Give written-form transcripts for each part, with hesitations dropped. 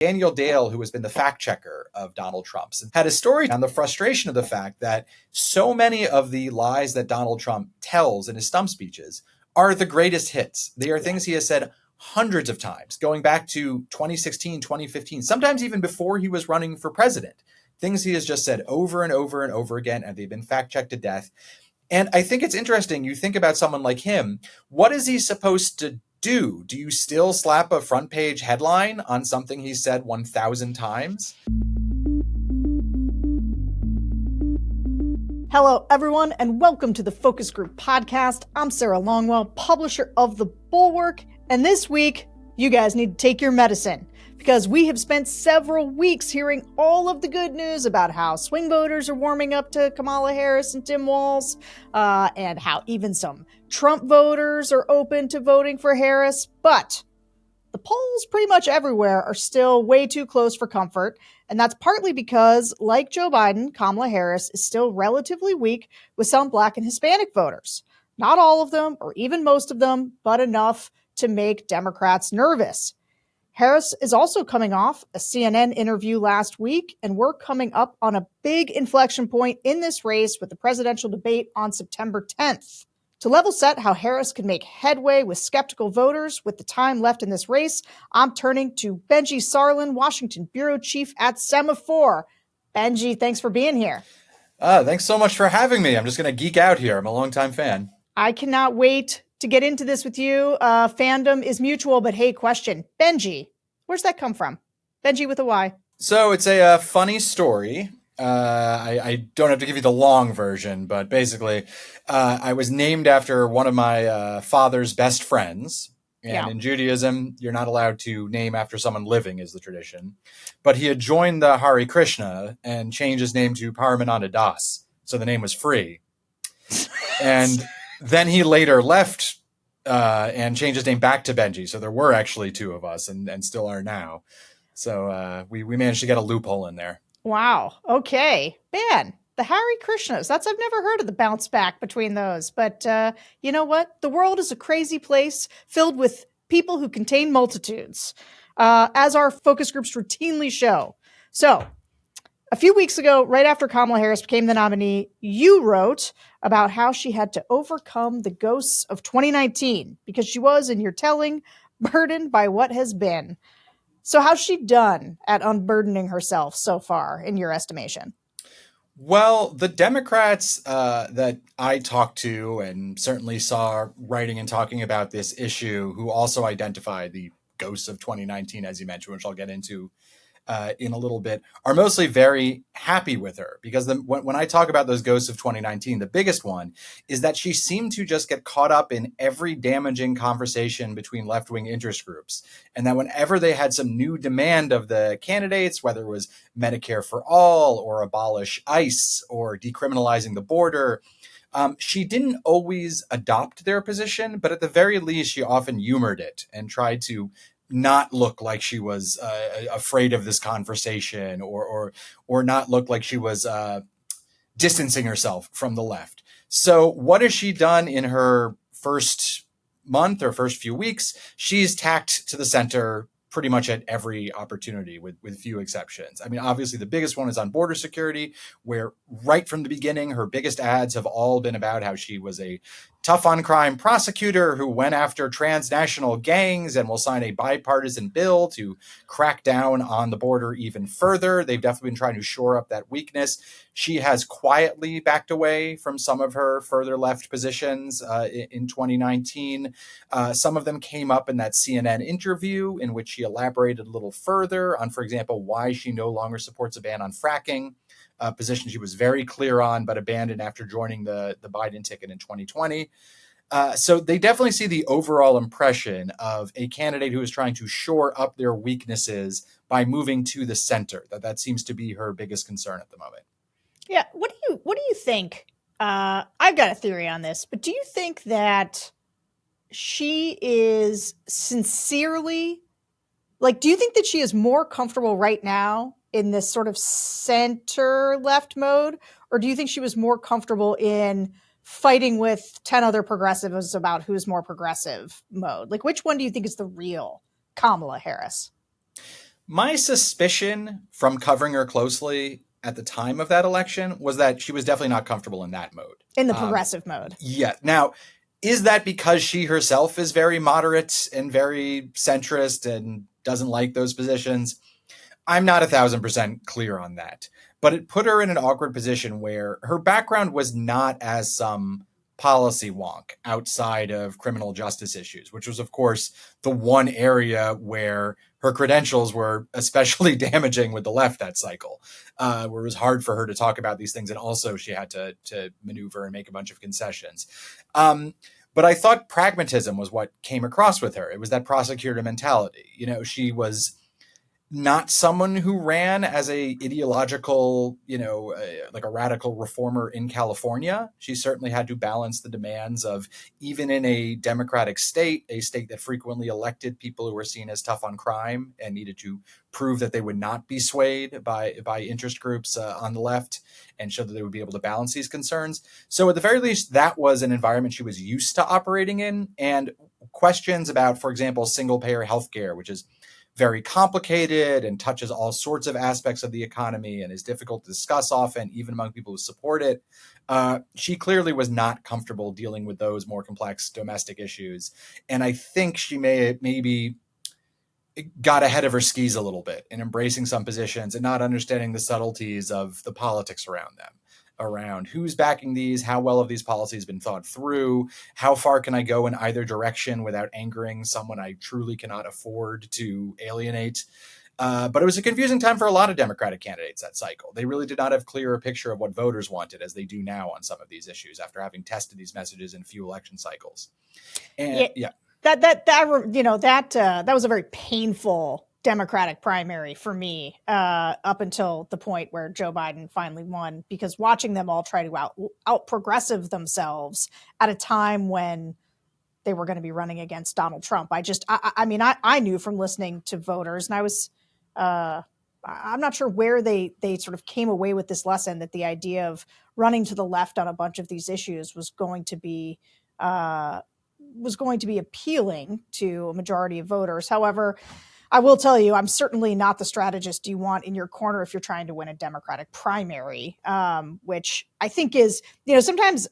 Daniel Dale, who has been the fact checker of Donald Trump's, had a story on the frustration of the fact that so many of the lies that Donald Trump tells in his stump speeches are the greatest hits. They are things he has said hundreds of times, going back to 2016, 2015, sometimes even before he was running for president. Things he has just said over and over and over again, and they've been fact-checked to death. And I think it's interesting. You think about someone like him. What is he supposed to do? Do you still slap a front page headline on something he said 1,000 times? Hello, everyone, and welcome to the Focus Group Podcast. I'm Sarah Longwell, publisher of The Bulwark, and this week, you guys need to take your medicine because we have spent several weeks hearing all of the good news about how swing voters are warming up to Kamala Harris and Tim Walz, and how even some Trump voters are open to voting for Harris, but the polls pretty much everywhere are still way too close for comfort, and that's partly because, like Joe Biden, Kamala Harris is still relatively weak with some Black and Hispanic voters. Not all of them, or even most of them, but enough to make Democrats nervous. Harris is also coming off a CNN interview last week, and we're coming up on a big inflection point in this race with the presidential debate on September 10th. To level set how Harris can make headway with skeptical voters with the time left in this race, I'm turning to Benjy Sarlin, Washington bureau chief at Semafor. Benjy, thanks for being here. Thanks so much for having me. I'm just going to geek out here. I'm a longtime fan. I cannot wait to get into this with you. Fandom is mutual, but hey, question. Benjy, where's that come from? Benjy with a Y. So it's a funny story. I don't have to give you the long version, but basically, I was named after one of my father's best friends. And in Judaism, you're not allowed to name after someone living, is the tradition. But he had joined the Hare Krishna and changed his name to Paramananda Das. So the name was free. And then he later left and changed his name back to Benjy. So there were actually two of us and still are now. So we managed to get a loophole in there. Wow. Okay. Man, the Hare Krishnas. I've never heard of the bounce back between those. But you know what? The world is a crazy place filled with people who contain multitudes, as our focus groups routinely show. So a few weeks ago, right after Kamala Harris became the nominee, you wrote about how she had to overcome the ghosts of 2019 because she was, in your telling, burdened by what has been. So how's she done at unburdening herself so far, in your estimation? Well, the Democrats that I talked to and certainly saw writing and talking about this issue, who also identify the ghosts of 2019, as you mentioned, which I'll get into in a little bit, are mostly very happy with her because when I talk about those ghosts of 2019, the biggest one is that she seemed to just get caught up in every damaging conversation between left-wing interest groups. And that whenever they had some new demand of the candidates, whether it was Medicare for all or abolish ICE or decriminalizing the border, she didn't always adopt their position, but at the very least, she often humored it and tried to not look like she was afraid of this conversation or not look like she was distancing herself from the left. So what has she done in her first month or first few weeks? She's tacked to the center pretty much at every opportunity with few exceptions. I mean, obviously the biggest one is on border security, where right from the beginning, her biggest ads have all been about how she was a tough on crime prosecutor who went after transnational gangs and will sign a bipartisan bill to crack down on the border even further. They've definitely been trying to shore up that weakness. She has quietly backed away from some of her further left positions in 2019. Some of them came up in that CNN interview in which she elaborated a little further on, for example, why she no longer supports a ban on fracking. A position she was very clear on, but abandoned after joining the Biden ticket in 2020. So they definitely see the overall impression of a candidate who is trying to shore up their weaknesses by moving to the center. That seems to be her biggest concern at the moment. Yeah. What do you think? I've got a theory on this, but do you think that she is sincerely, do you think that she is more comfortable right now in this sort of center left mode? Or do you think she was more comfortable in fighting with 10 other progressives about who's more progressive mode? Which one do you think is the real Kamala Harris? My suspicion from covering her closely at the time of that election was that she was definitely not comfortable in that mode. In the progressive mode. Yeah. Now, is that because she herself is very moderate and very centrist and doesn't like those positions? I'm not 1,000% clear on that. But it put her in an awkward position where her background was not as some policy wonk outside of criminal justice issues, which was, of course, the one area where her credentials were especially damaging with the left that cycle, where it was hard for her to talk about these things. And also she had to maneuver and make a bunch of concessions. But I thought pragmatism was what came across with her. It was that prosecutor mentality. She was not someone who ran as a ideological, like a radical reformer in California. She certainly had to balance the demands of, even in a democratic state, a state that frequently elected people who were seen as tough on crime and needed to prove that they would not be swayed by interest groups on the left, and show that they would be able to balance these concerns. So at the very least, that was an environment she was used to operating in. And questions about, for example, single payer healthcare, which is very complicated and touches all sorts of aspects of the economy and is difficult to discuss often, even among people who support it. She clearly was not comfortable dealing with those more complex domestic issues. And I think she maybe got ahead of her skis a little bit in embracing some positions and not understanding the subtleties of the politics around them, around who's backing these, how well have these policies been thought through, how far can I go in either direction without angering someone I truly cannot afford to alienate. But it was a confusing time for a lot of Democratic candidates that cycle. They really did not have clear a picture of what voters wanted, as they do now on some of these issues after having tested these messages in a few election cycles. And yeah. That was a very painful Democratic primary for me up until the point where Joe Biden finally won, because watching them all try to out progressive themselves at a time when they were going to be running against Donald Trump. I knew from listening to voters, and I was I'm not sure where they sort of came away with this lesson that the idea of running to the left on a bunch of these issues was going to be appealing to a majority of voters. However, I will tell you, I'm certainly not the strategist you want in your corner if you're trying to win a Democratic primary, which I think is, sometimes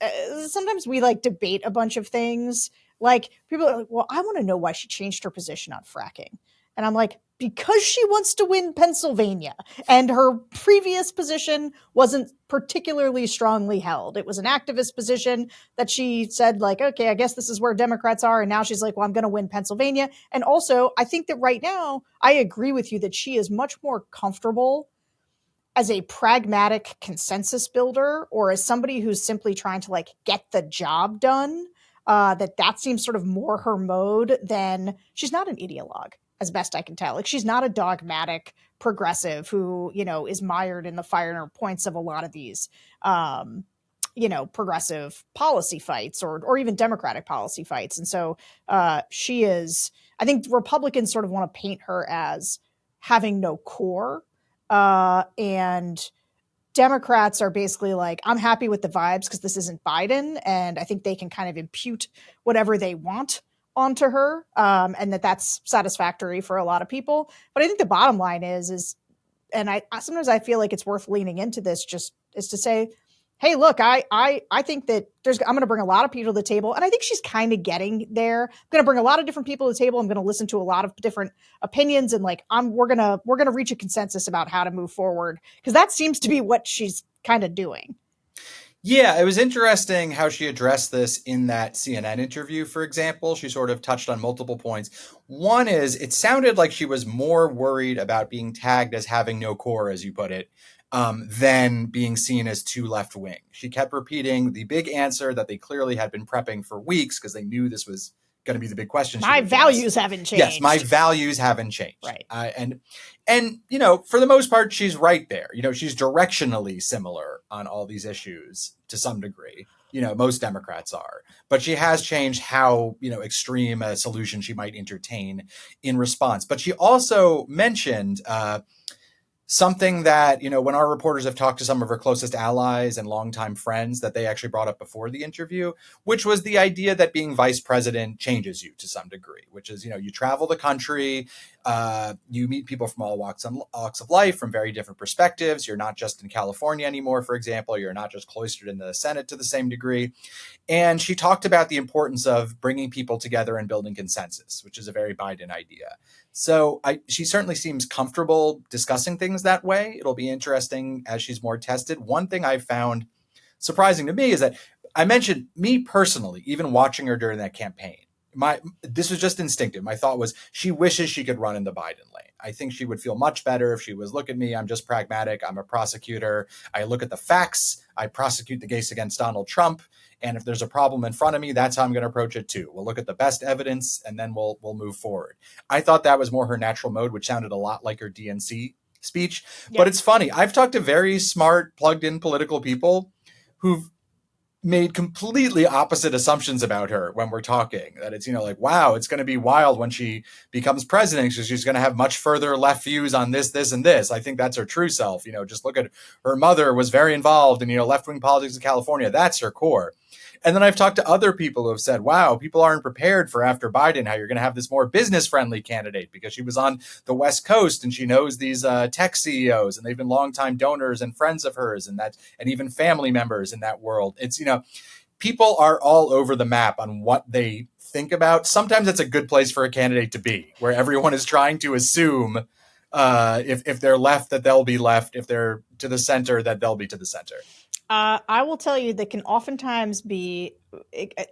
we like debate a bunch of things. Like, people are like, well, I want to know why she changed her position on fracking. And I'm like, because she wants to win Pennsylvania, and her previous position wasn't particularly strongly held. It was an activist position that she said, like, okay, I guess this is where Democrats are. And now she's like, well, I'm going to win Pennsylvania. And also, I think that right now, I agree with you that she is much more comfortable as a pragmatic consensus builder, or as somebody who's simply trying to like get the job done. That seems sort of more her mode than, she's not an ideologue, as best I can tell. Like, she's not a dogmatic progressive who, is mired in the finer points of a lot of these, progressive policy fights or even Democratic policy fights. And so she is, I think Republicans sort of want to paint her as having no core. And Democrats are basically like, I'm happy with the vibes because this isn't Biden. And I think they can kind of impute whatever they want onto her, and that's satisfactory for a lot of people. But I think the bottom line is, and I sometimes I feel like it's worth leaning into this, just is to say, hey, look, I think that I'm going to bring a lot of people to the table, and I think she's kind of getting there. I'm going to bring a lot of different people to the table. I'm going to listen to a lot of different opinions, and like we're gonna reach a consensus about how to move forward, because that seems to be what she's kind of doing. Yeah, it was interesting how she addressed this in that CNN interview, for example. She sort of touched on multiple points. One is, it sounded like she was more worried about being tagged as having no core, as you put it, than being seen as too left-wing. She kept repeating the big answer that they clearly had been prepping for weeks because they knew this was going to be the big question. My values haven't changed. Yes, my values haven't changed. Right. And for the most part, she's right there. She's directionally similar on all these issues to some degree. Most Democrats are. But she has changed how, extreme a solution she might entertain in response. But she also mentioned something that, when our reporters have talked to some of her closest allies and longtime friends, that they actually brought up before the interview, which was the idea that being vice president changes you to some degree, which is, you travel the country, You meet people from all walks of life, from very different perspectives. You're not just in California anymore, for example. You're not just cloistered in the Senate to the same degree. And she talked about the importance of bringing people together and building consensus, which is a very Biden idea. So she certainly seems comfortable discussing things that way. It'll be interesting as she's more tested. One thing I found surprising to me is that I mentioned me personally, even watching her during that campaign. This was just instinctive. My thought was she wishes she could run in the Biden lane. I think she would feel much better if she was, look at me, I'm just pragmatic, I'm a prosecutor, I look at the facts, I prosecute the case against Donald Trump, and if there's a problem in front of me, that's how I'm going to approach it too. We'll look at the best evidence and then we'll move forward. I thought that was more her natural mode, which sounded a lot like her DNC speech. Yeah. But it's funny. I've talked to very smart, plugged in political people who've made completely opposite assumptions about her when we're talking, that it's, like, wow, it's going to be wild when she becomes president because she's going to have much further left views on this, and this. I think that's her true self. Just look at her mother was very involved in, left-wing politics in California. That's her core. And then I've talked to other people who have said, wow, people aren't prepared for after Biden, how you're going to have this more business-friendly candidate because she was on the West Coast and she knows these tech CEOs and they've been longtime donors and friends of hers and even family members in that world. It's, people are all over the map on what they think about. Sometimes it's a good place for a candidate to be, where everyone is trying to assume if they're left, that they'll be left. If they're to the center, that they'll be to the center. I will tell you that can oftentimes be,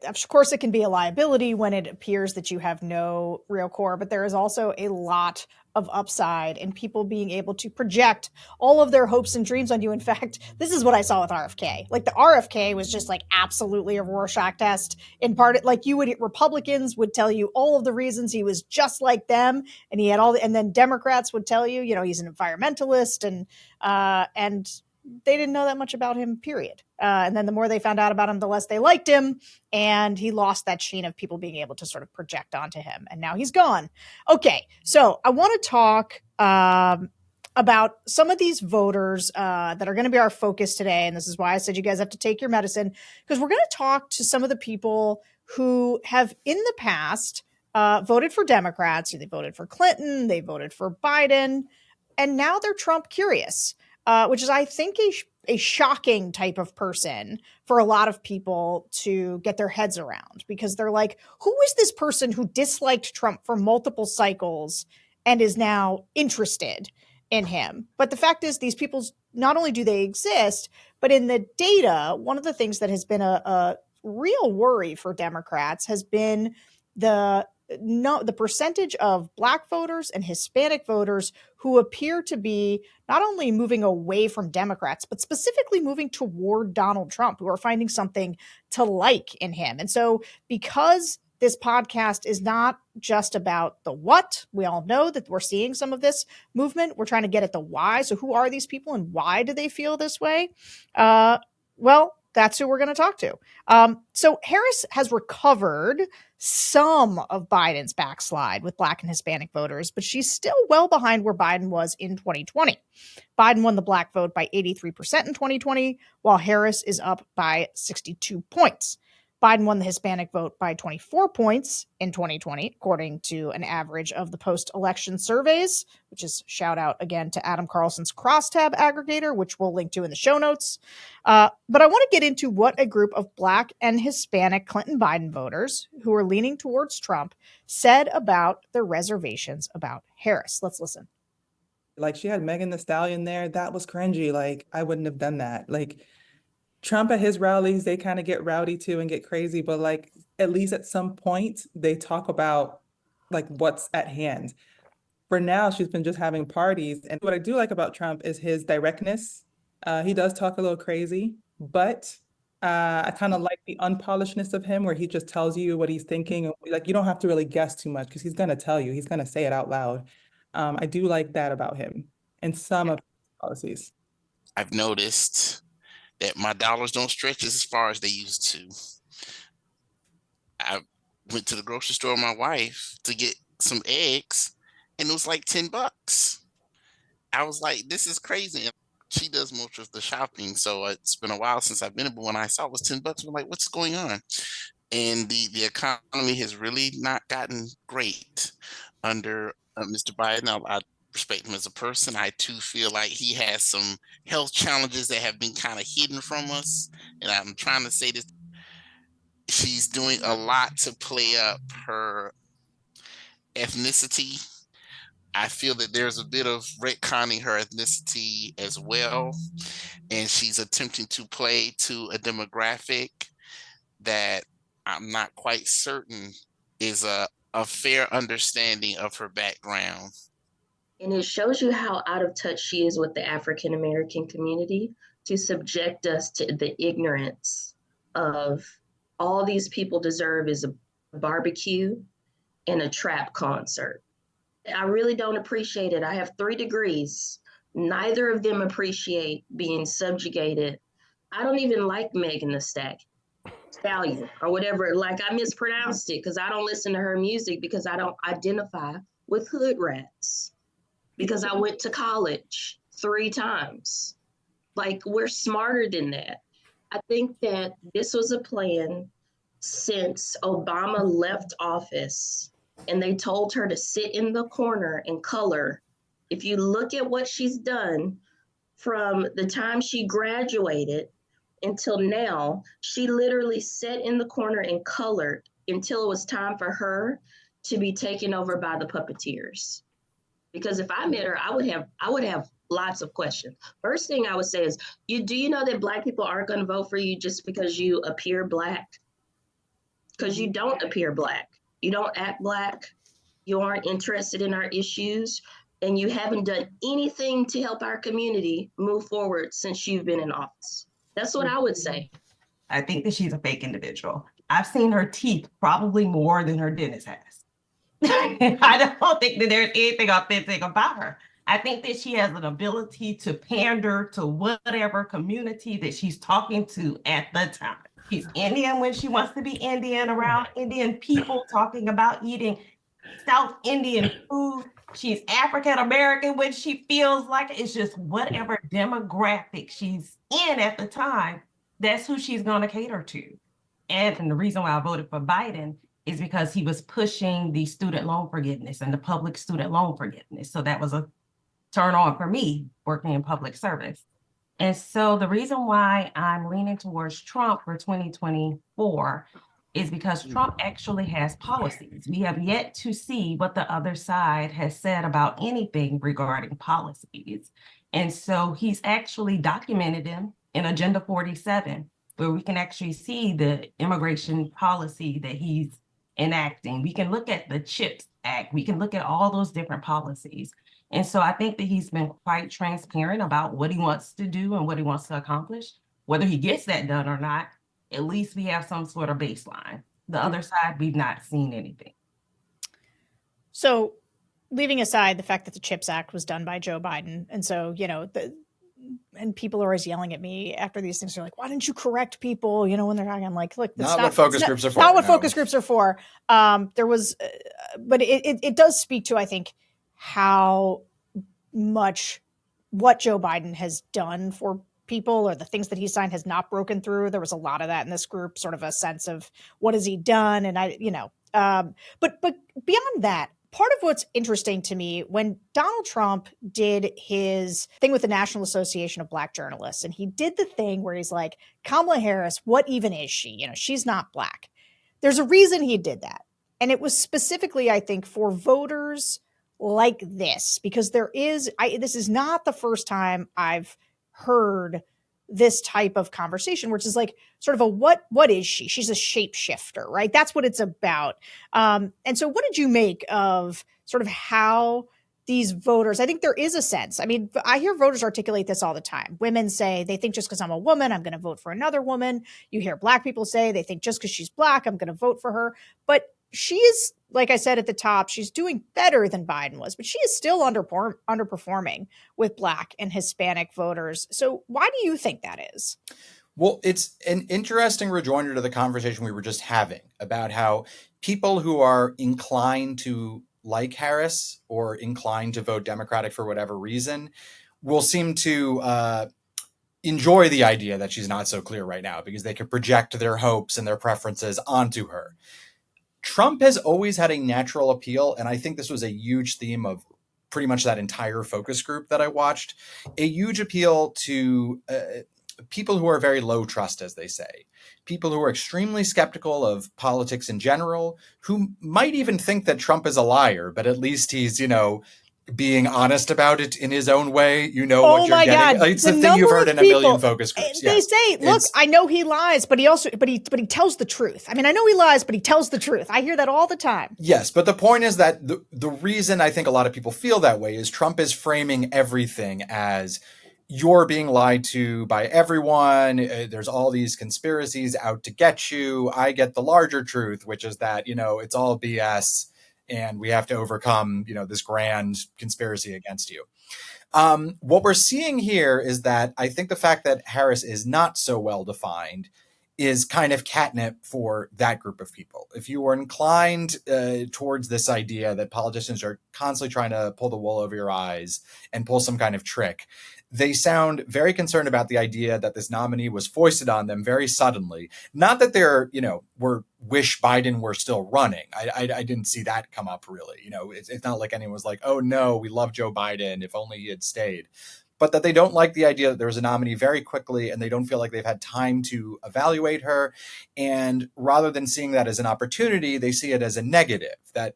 of course, it can be a liability when it appears that you have no real core, but there is also a lot of upside in people being able to project all of their hopes and dreams on you. In fact, this is what I saw with RFK. Like the RFK was just like absolutely a Rorschach test. In part, like Republicans would tell you all of the reasons he was just like them, and he had and then Democrats would tell you, he's an environmentalist and they didn't know that much about him, period. And then the more they found out about him, the less they liked him. And he lost that sheen of people being able to sort of project onto him. And now he's gone. Okay, so I want to talk about some of these voters that are going to be our focus today. And this is why I said you guys have to take your medicine, because we're going to talk to some of the people who have in the past voted for Democrats. They voted for Clinton, they voted for Biden, and now they're Trump curious. Which is, I think, a shocking type of person for a lot of people to get their heads around, because they're like, who is this person who disliked Trump for multiple cycles and is now interested in him? But the fact is, these people, not only do they exist, but in the data, one of the things that has been a real worry for Democrats has been the percentage of Black voters and Hispanic voters who appear to be not only moving away from Democrats, but specifically moving toward Donald Trump, who are finding something to like in him. And so because this podcast is not just about the what, we all know that we're seeing some of this movement. We're trying to get at the why. So who are these people and why do they feel this way? Well, that's who we're going to talk to. So Harris has recovered some of Biden's backslide with Black and Hispanic voters, but she's still well behind where Biden was in 2020. Biden won the Black vote by 83% in 2020, while Harris is up by 62 points. Biden won the Hispanic vote by 24 points in 2020, according to an average of the post-election surveys, which is shout out again to Adam Carlson's Crosstab Aggregator, which we'll link to in the show notes. But I want to get into what a group of Black and Hispanic Clinton-Biden voters who are leaning towards Trump said about their reservations about Harris. Let's listen. Like, she had Megan Thee Stallion there. That was cringy. Like, I wouldn't have done that. Like, Trump at his rallies, they kind of get rowdy too and get crazy, but like at least at some point they talk about like what's at hand. For now, she's been just having parties. And what I do like about Trump is his directness. He does talk a little crazy, but I kind of like the unpolishedness of him, where he just tells you what he's thinking. Like, you don't have to really guess too much because he's going to tell you, he's going to say it out loud. I do like that about him and some of his policies. I've noticed that my dollars don't stretch as far as they used to. I went to the grocery store with my wife to get some eggs, and it was like $10. I was like, this is crazy. And she does most of the shopping, so it's been a while since I've been, but when I saw it was $10, I'm like, what's going on? And the economy has really not gotten great under Mr. Biden. I respect him as a person. I too feel like he has some health challenges that have been kind of hidden from us. And I'm trying to say this. She's doing a lot to play up her ethnicity. I feel that there's a bit of retconning her ethnicity as well. And she's attempting to play to a demographic that I'm not quite certain is a fair understanding of her background. And it shows you how out of touch she is with the African American community to subject us to the ignorance of all these people deserve is a barbecue and a trap concert. I really don't appreciate it. I have 3 degrees. Neither of them appreciate being subjugated. I don't even like Megan Thee Stallion or whatever. Like, I mispronounced it because I don't listen to her music because I don't identify with hood rats because I went to college 3 times. Like, we're smarter than that. I think that this was a plan since Obama left office and they told her to sit in the corner and color. If you look at what she's done from the time she graduated until now, she literally sat in the corner and colored until it was time for her to be taken over by the puppeteers. Because if I met her, I would have lots of questions. First thing I would say is, do you know that Black people aren't going to vote for you just because you appear Black? Because you don't appear Black. You don't act Black. You aren't interested in our issues. And you haven't done anything to help our community move forward since you've been in office. That's what I would say. I think that she's a fake individual. I've seen her teeth probably more than her dentist has. I don't think that there's anything authentic about her. I think that she has an ability to pander to whatever community that she's talking to at the time. She's Indian when she wants to be Indian, around Indian people, talking about eating South Indian food. She's African American when she feels like it's just whatever demographic she's in at the time, that's who she's going to cater to. And the reason why I voted for Biden is because he was pushing the student loan forgiveness and the public student loan forgiveness. So that was a turn on for me working in public service. And so the reason why I'm leaning towards Trump for 2024 is because Trump actually has policies. We have yet to see what the other side has said about anything regarding policies. And so he's actually documented them in Agenda 47, where we can actually see the immigration policy that he's enacting. We can look at the CHIPS Act. We can look at all those different policies. And so I think that he's been quite transparent about what he wants to do and what he wants to accomplish. Whether he gets that done or not, at least we have some sort of baseline. The other side, we've not seen anything. So leaving aside the fact that the CHIPS Act was done by Joe Biden, and so, and people are always yelling at me after these things. They're like, why didn't you correct people? When they're talking, I'm like, look, that's not what focus groups are for. Not what focus groups are for. There was, but it does speak to, I think, how much what Joe Biden has done for people, or the things that he signed, has not broken through. There was a lot of that in this group, sort of a sense of what has he done? And but beyond that, part of what's interesting to me, when Donald Trump did his thing with the National Association of Black Journalists, and he did the thing where he's like, Kamala Harris, what even is she? She's not Black. There's a reason he did that. And it was specifically, I think, for voters like this, because this is not the first time I've heard this type of conversation, which is like sort of a what is she? She's a shapeshifter, right? That's what it's about. And so what did you make of sort of how these voters, I think there is a sense, I hear voters articulate this all the time. Women say they think just because I'm a woman, I'm going to vote for another woman. You hear Black people say they think just because she's Black, I'm going to vote for her. But she is, like I said at the top, she's doing better than Biden was, but she is still underperforming with Black and Hispanic voters. So why do you think that is? Well, it's an interesting rejoinder to the conversation we were just having about how people who are inclined to like Harris or inclined to vote Democratic for whatever reason will seem to enjoy the idea that she's not so clear right now because they can project their hopes and their preferences onto her. Trump has always had a natural appeal, and I think this was a huge theme of pretty much that entire focus group that I watched, a huge appeal to people who are very low trust, as they say, people who are extremely skeptical of politics in general, who might even think that Trump is a liar, but at least he's, being honest about it in his own way. You know what you're getting. God. It's the thing you've heard in a million focus groups. They say, look, I know he lies, but he tells the truth. I mean, I know he lies, but he tells the truth. I hear that all the time. Yes, but the point is that the reason I think a lot of people feel that way is Trump is framing everything as you're being lied to by everyone. There's all these conspiracies out to get you. I get the larger truth, which is that, it's all BS. And we have to overcome, this grand conspiracy against you. What we're seeing here is that I think the fact that Harris is not so well defined is kind of catnip for that group of people. If you were inclined towards this idea that politicians are constantly trying to pull the wool over your eyes and pull some kind of trick, they sound very concerned about the idea that this nominee was foisted on them very suddenly. Not that they're, wish Biden were still running. I didn't see that come up really. It's not like anyone was like, oh no, we love Joe Biden, if only he had stayed. But that they don't like the idea that there was a nominee very quickly and they don't feel like they've had time to evaluate her. And rather than seeing that as an opportunity, they see it as a negative, that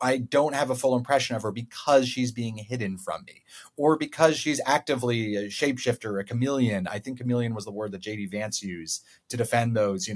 I don't have a full impression of her because she's being hidden from me, or because she's actively a shapeshifter, a chameleon. I think chameleon was the word that J.D. Vance used to defend those,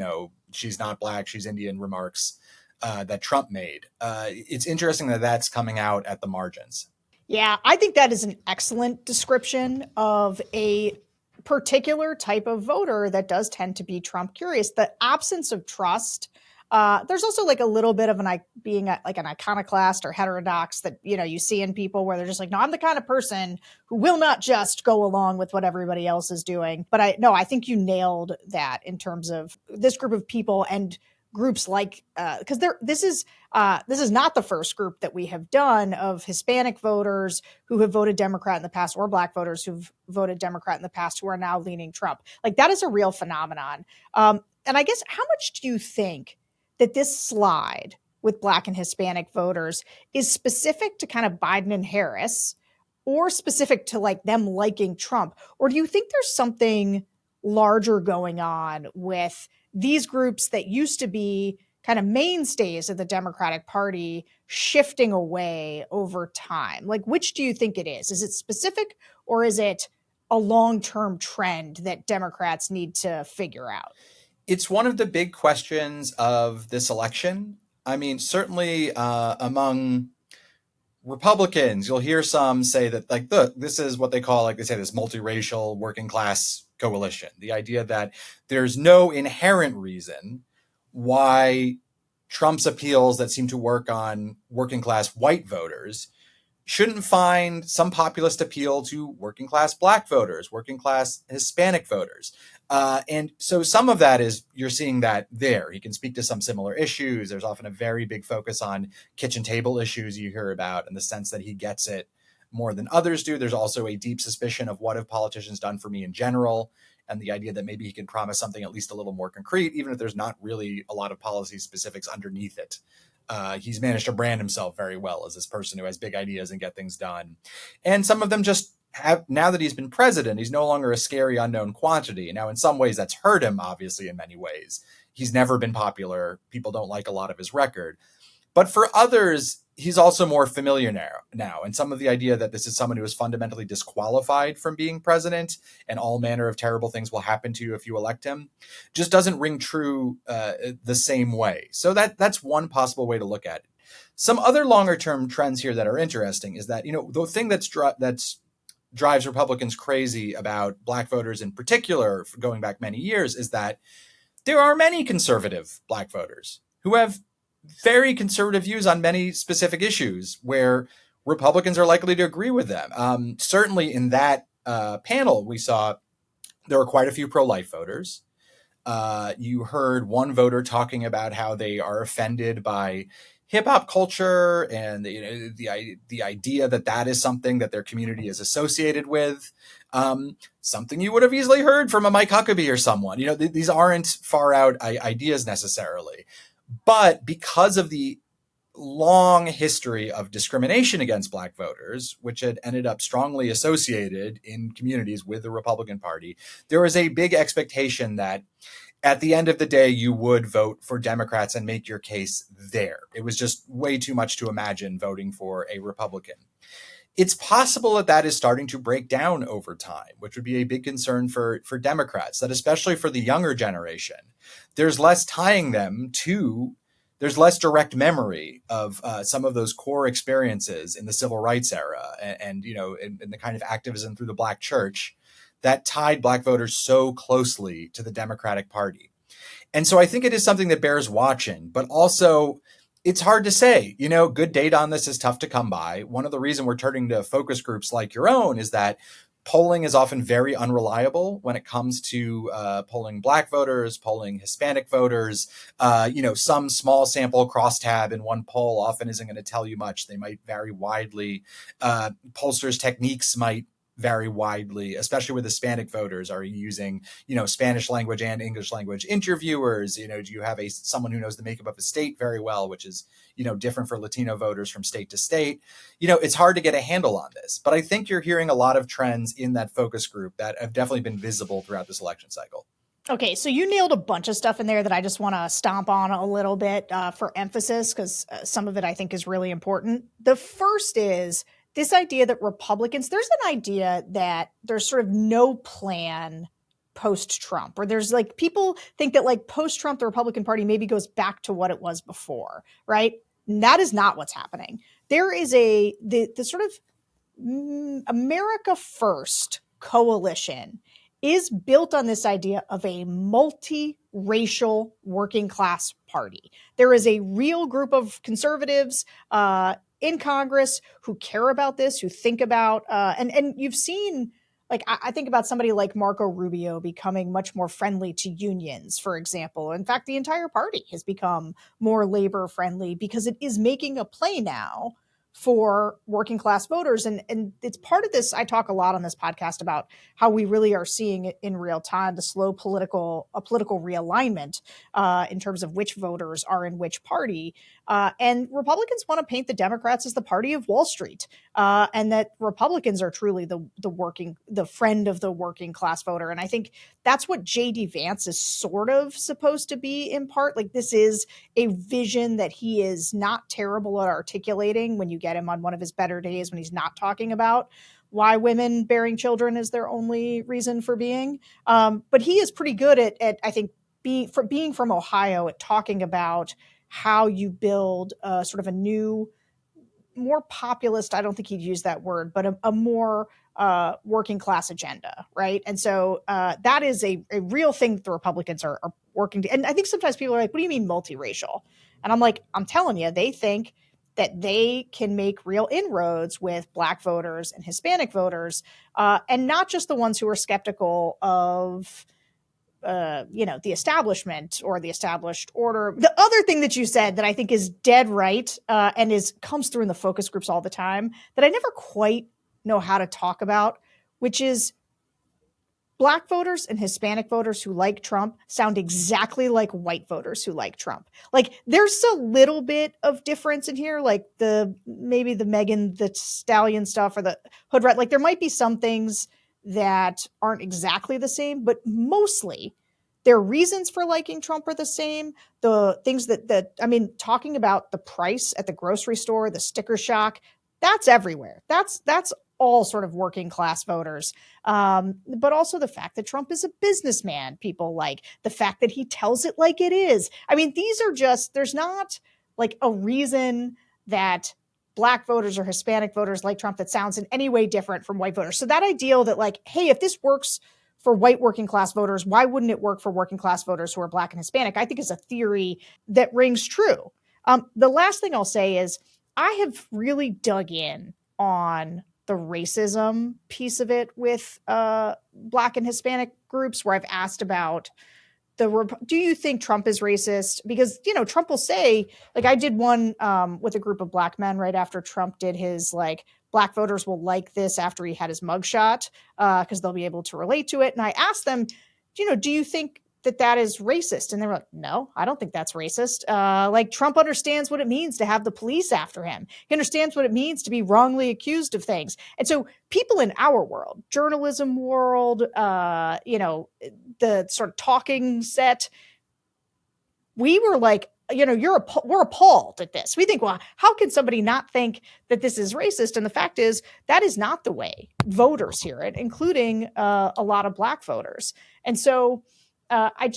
she's not black, she's Indian remarks that Trump made. It's interesting that that's coming out at the margins. Yeah, I think that is an excellent description of a particular type of voter that does tend to be Trump curious. The absence of trust. There's also like a little bit of being like an iconoclast or heterodox that, you see in people where they're just like, no, I'm the kind of person who will not just go along with what everybody else is doing. But I think you nailed that in terms of this group of people and groups like, because this is not the first group that we have done of Hispanic voters who have voted Democrat in the past, or Black voters who've voted Democrat in the past who are now leaning Trump. Like, that is a real phenomenon. And I guess, how much do you think that this slide with Black and Hispanic voters is specific to kind of Biden and Harris, or specific to like them liking Trump? Or do you think there's something larger going on with these groups that used to be kind of mainstays of the Democratic Party shifting away over time? Like, which do you think it is? Is it specific, or is it a long-term trend that Democrats need to figure out? It's one of the big questions of this election. I mean, certainly among Republicans, you'll hear some say that, like, this is what they call, like they say, this multiracial working class coalition. The idea that there's no inherent reason why Trump's appeals that seem to work on working class white voters shouldn't find some populist appeal to working class Black voters, working class Hispanic voters. And so some of that is, you're seeing that there. He can speak to some similar issues. There's often a very big focus on kitchen table issues you hear about, in the sense that he gets it more than others do. There's also a deep suspicion of what have politicians done for me in general, and the idea that maybe he can promise something at least a little more concrete, even if there's not really a lot of policy specifics underneath it. He's managed to brand himself very well as this person who has big ideas and get things done. And some of them just have, now that he's been president, he's no longer a scary unknown quantity. Now, in some ways that's hurt him, obviously, in many ways. He's never been popular. People don't like a lot of his record. But for others, he's also more familiar now. And some of the idea that this is someone who is fundamentally disqualified from being president and all manner of terrible things will happen to you if you elect him just doesn't ring true the same way. So that's one possible way to look at it. Some other longer term trends here that are interesting is that, the thing that's drives Republicans crazy about Black voters in particular, for going back many years, is that there are many conservative Black voters who have very conservative views on many specific issues where Republicans are likely to agree with them. Certainly in that panel, we saw there were quite a few pro-life voters. You heard one voter talking about how they are offended by hip hop culture and the idea that is something that their community is associated with. Something you would have easily heard from a Mike Huckabee or someone. These aren't far out ideas necessarily. But because of the long history of discrimination against Black voters, which had ended up strongly associated in communities with the Republican Party, there was a big expectation that at the end of the day, you would vote for Democrats and make your case there. It was just way too much to imagine voting for a Republican. It's possible that that is starting to break down over time, which would be a big concern for Democrats, that especially for the younger generation, there's less tying them to, there's less direct memory of some of those core experiences in the civil rights era and you know, in the kind of activism through the Black church that tied Black voters so closely to the Democratic Party. And so I think it is something that bears watching, but also it's hard to say. You know, good data on this is tough to come by. One of the reasons we're turning to focus groups like your own is that polling is often very unreliable when it comes to polling Black voters, polling Hispanic voters. You know, some small sample crosstab in one poll often isn't going to tell you much. They might vary widely. Pollsters' techniques might vary widely, especially with Hispanic voters. Are you using, you know, Spanish language and English language interviewers? You know, do you have someone who knows the makeup of a state very well, which is, you know, different for Latino voters from state to state? You know, it's hard to get a handle on this, but I think you're hearing a lot of trends in that focus group that have definitely been visible throughout this election cycle. Okay, so you nailed a bunch of stuff in there that I just want to stomp on a little bit for emphasis, because some of it I think is really important. The first is this idea that Republicans, there's an idea that there's sort of no plan post-Trump, or there's like, people think that like post-Trump, the Republican Party maybe goes back to what it was before, right? And that is not what's happening. There is the sort of America First coalition is built on this idea of a multiracial working class party. There is a real group of conservatives in Congress who care about this, who think about, and you've seen, like, I think about somebody like Marco Rubio becoming much more friendly to unions, for example. In fact, the entire party has become more labor friendly because it is making a play now for working class voters. And it's part of this. I talk a lot on this podcast about how we really are seeing it in real time, the slow political realignment in terms of which voters are in which party. And Republicans want to paint the Democrats as the party of Wall Street, and that Republicans are truly the friend of the working class voter. And I think that's what J.D. Vance is sort of supposed to be in part. Like, this is a vision that he is not terrible at articulating when you get him on one of his better days, when he's not talking about why women bearing children is their only reason for being. But he is pretty good at I think, being from Ohio, at talking about how you build sort of a new, more populist, I don't think he'd use that word, but a more working class agenda, right? And so that is a real thing that the Republicans are working to. And I think sometimes people are like, what do you mean multiracial? And I'm like, I'm telling you, they think that they can make real inroads with Black voters and Hispanic voters, and not just the ones who are skeptical of the establishment or the established order. The other thing that you said that I think is dead right, and comes through in the focus groups all the time, that I never quite know how to talk about, which is Black voters and Hispanic voters who like Trump sound exactly like white voters who like Trump. Like, there's a little bit of difference in here, like maybe the Megan Thee Stallion stuff or the hood rat. Like, there might be some things that aren't exactly the same, but mostly their reasons for liking Trump are the same. The things talking about the price at the grocery store, the sticker shock, that's everywhere. That's all sort of working class voters. But also the fact that Trump is a businessman, people like the fact that he tells it like it is. I mean, these are just, there's not like a reason that Black voters or Hispanic voters like Trump that sounds in any way different from white voters. So that ideal that, like, hey, if this works for white working class voters, why wouldn't it work for working class voters who are Black and Hispanic? I think is a theory that rings true. The last thing I'll say is I have really dug in on the racism piece of it with Black and Hispanic groups, where I've asked about do you think Trump is racist? Because, Trump will say, like, I did one with a group of Black men right after Trump did his, like, Black voters will like this after he had his mugshot because they'll be able to relate to it. And I asked them, do you think that is racist? And they were like, no, I don't think that's racist. Like, Trump understands what it means to have the police after him. He understands what it means to be wrongly accused of things. And so people in our world, journalism world, the sort of talking set, we were like, we're appalled at this. We think, well, how can somebody not think that this is racist? And the fact is, that is not the way voters hear it, including a lot of Black voters. And so I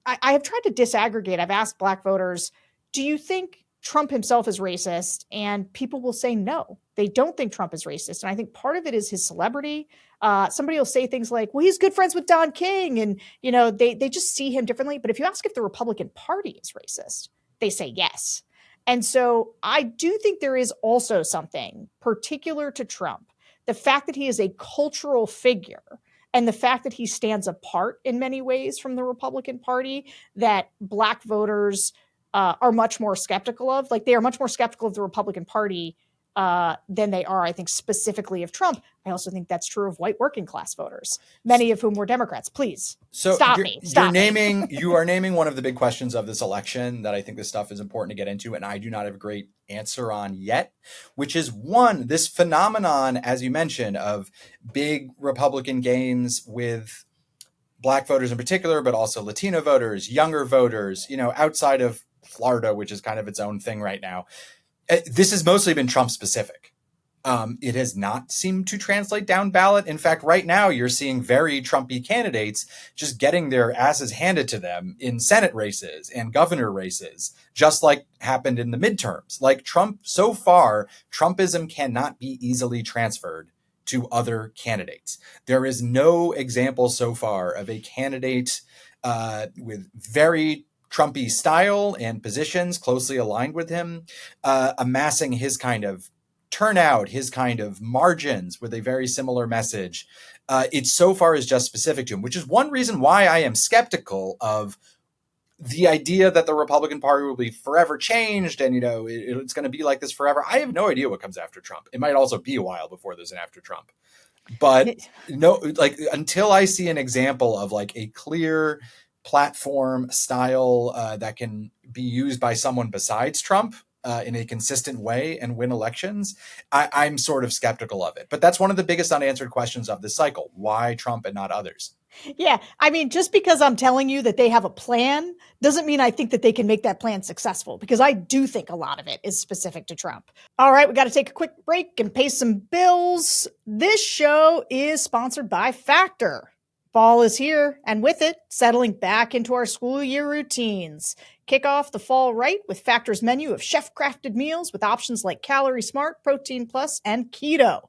have tried to disaggregate. I've asked Black voters, do you think Trump himself is racist? And people will say no, they don't think Trump is racist. And I think part of it is his celebrity. Somebody will say things like, well, he's good friends with Don King. And, they just see him differently. But if you ask if the Republican Party is racist, they say yes. And so I do think there is also something particular to Trump. The fact that he is a cultural figure and the fact that he stands apart in many ways from the Republican Party, that Black voters are much more skeptical of. Like, they are much more skeptical of the Republican Party than they are, I think, specifically of Trump. I also think that's true of white working class voters, many of whom were Democrats. Please stop me. You are naming one of the big questions of this election that I think this stuff is important to get into, and I do not have a great answer on yet, which is one, this phenomenon, as you mentioned, of big Republican gains with Black voters in particular, but also Latino voters, younger voters, outside of Florida, which is kind of its own thing right now. This has mostly been Trump specific. It has not seemed to translate down ballot. In fact, right now you're seeing very Trumpy candidates just getting their asses handed to them in Senate races and governor races, just like happened in the midterms. Like, Trump, so far, Trumpism cannot be easily transferred to other candidates. There is no example so far of a candidate with very Trumpy style and positions closely aligned with him, amassing his kind of turnout, his kind of margins with a very similar message. It so far is just specific to him, which is one reason why I am skeptical of the idea that the Republican Party will be forever changed and, it's going to be like this forever. I have no idea what comes after Trump. It might also be a while before there's an after Trump. But until I see an example of like a clear platform style that can be used by someone besides Trump in a consistent way and win elections, I'm sort of skeptical of it. But that's one of the biggest unanswered questions of this cycle. Why Trump and not others? Yeah. I mean, just because I'm telling you that they have a plan doesn't mean I think that they can make that plan successful, because I do think a lot of it is specific to Trump. All right, we got to take a quick break and pay some bills. This show is sponsored by Factor. Fall is here, and with it, settling back into our school year routines. Kick off the fall right with Factor's menu of chef-crafted meals with options like Calorie Smart, Protein Plus, and Keto.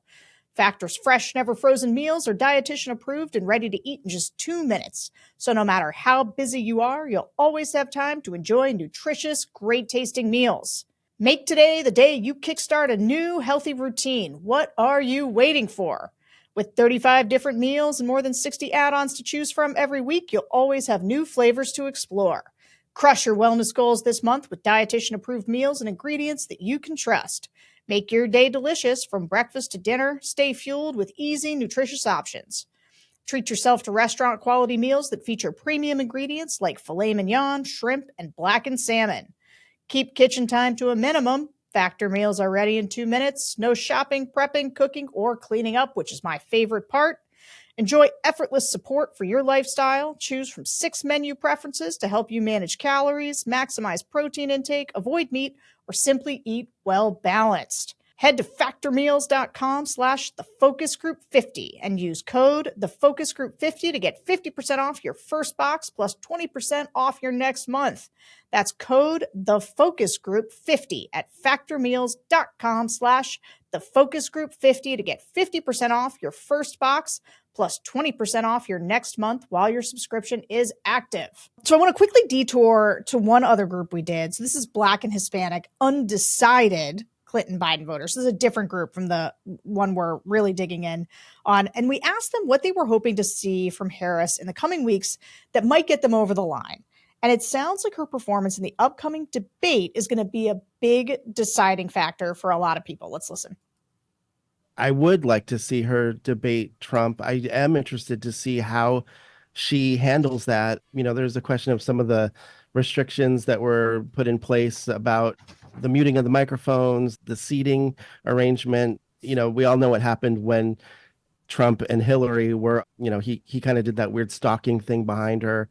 Factor's fresh, never frozen meals are dietitian approved and ready to eat in just 2 minutes. So no matter how busy you are, you'll always have time to enjoy nutritious, great-tasting meals. Make today the day you kickstart a new, healthy routine. What are you waiting for? With 35 different meals and more than 60 add-ons to choose from every week, you'll always have new flavors to explore. Crush your wellness goals this month with dietitian-approved meals and ingredients that you can trust. Make your day delicious from breakfast to dinner. Stay fueled with easy, nutritious options. Treat yourself to restaurant-quality meals that feature premium ingredients like filet mignon, shrimp, and blackened salmon. Keep kitchen time to a minimum. Factor meals are ready in 2 minutes. No shopping, prepping, cooking, or cleaning up, which is my favorite part. Enjoy effortless support for your lifestyle. Choose from 6 menu preferences to help you manage calories, maximize protein intake, avoid meat, or simply eat well balanced. Head to factormeals.com/thefocusgroup50 and use code thefocusgroup50 to get 50% off your first box plus 20% off your next month. That's code thefocusgroup50 at factormeals.com/thefocusgroup50 to get 50% off your first box plus 20% off your next month while your subscription is active. So I want to quickly detour to one other group we did. So this is Black and Hispanic undecided Clinton-Biden voters. This is a different group from the one we're really digging in on. And we asked them what they were hoping to see from Harris in the coming weeks that might get them over the line. And it sounds like her performance in the upcoming debate is going to be a big deciding factor for a lot of people. Let's listen. I would like to see her debate Trump. I am interested to see how she handles that. There's a question of some of the restrictions that were put in place about the muting of the microphones, the seating arrangement. We all know what happened when Trump and Hillary were, he kind of did that weird stalking thing behind her.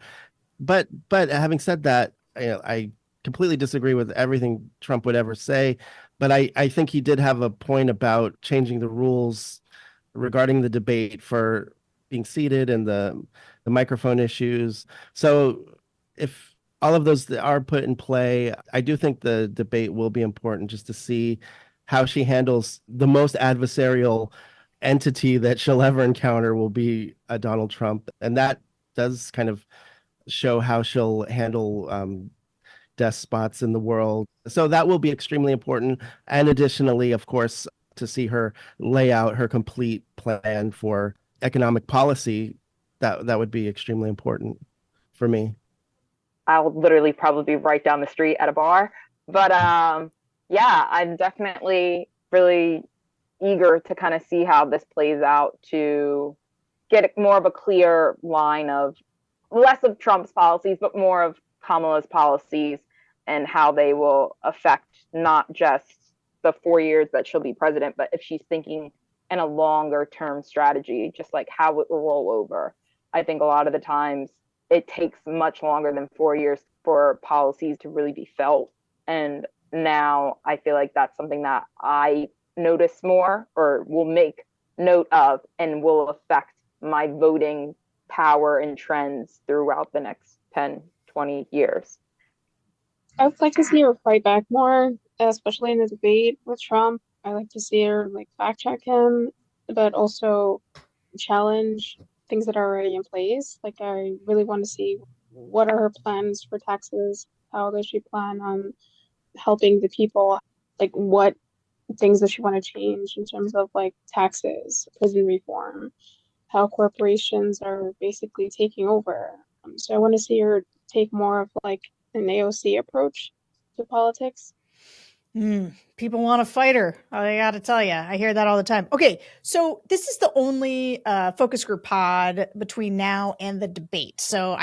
But having said that, I completely disagree with everything Trump would ever say. But I think he did have a point about changing the rules regarding the debate for being seated and the microphone issues. So if all of those are put in play, I do think the debate will be important just to see how she handles the most adversarial entity that she'll ever encounter will be Donald Trump. And that does kind of show how she'll handle despots in the world. So that will be extremely important. And additionally, of course, to see her lay out her complete plan for economic policy, that would be extremely important for me. I'll literally probably be right down the street at a bar. But yeah, I'm definitely really eager to kind of see how this plays out, to get more of a clear line of less of Trump's policies, but more of Kamala's policies and how they will affect not just the 4 years that she'll be president, but if she's thinking in a longer term strategy, just like how it will roll over. I think a lot of the times it takes much longer than 4 years for policies to really be felt. And now I feel like that's something that I notice more or will make note of and will affect my voting power and trends throughout the next 10, 20 years. I would like to see her fight back more, especially in the debate with Trump. I like to see her fact check him, but also challenge things that are already in place. I really want to see what are her plans for taxes. How does she plan on helping the people? What things does she want to change in terms of taxes, prison reform, how corporations are basically taking over. So I want to see her take more of an AOC approach to politics. People want to fight her. I got to tell you, I hear that all the time. Okay, so this is the only focus group pod between now and the debate. So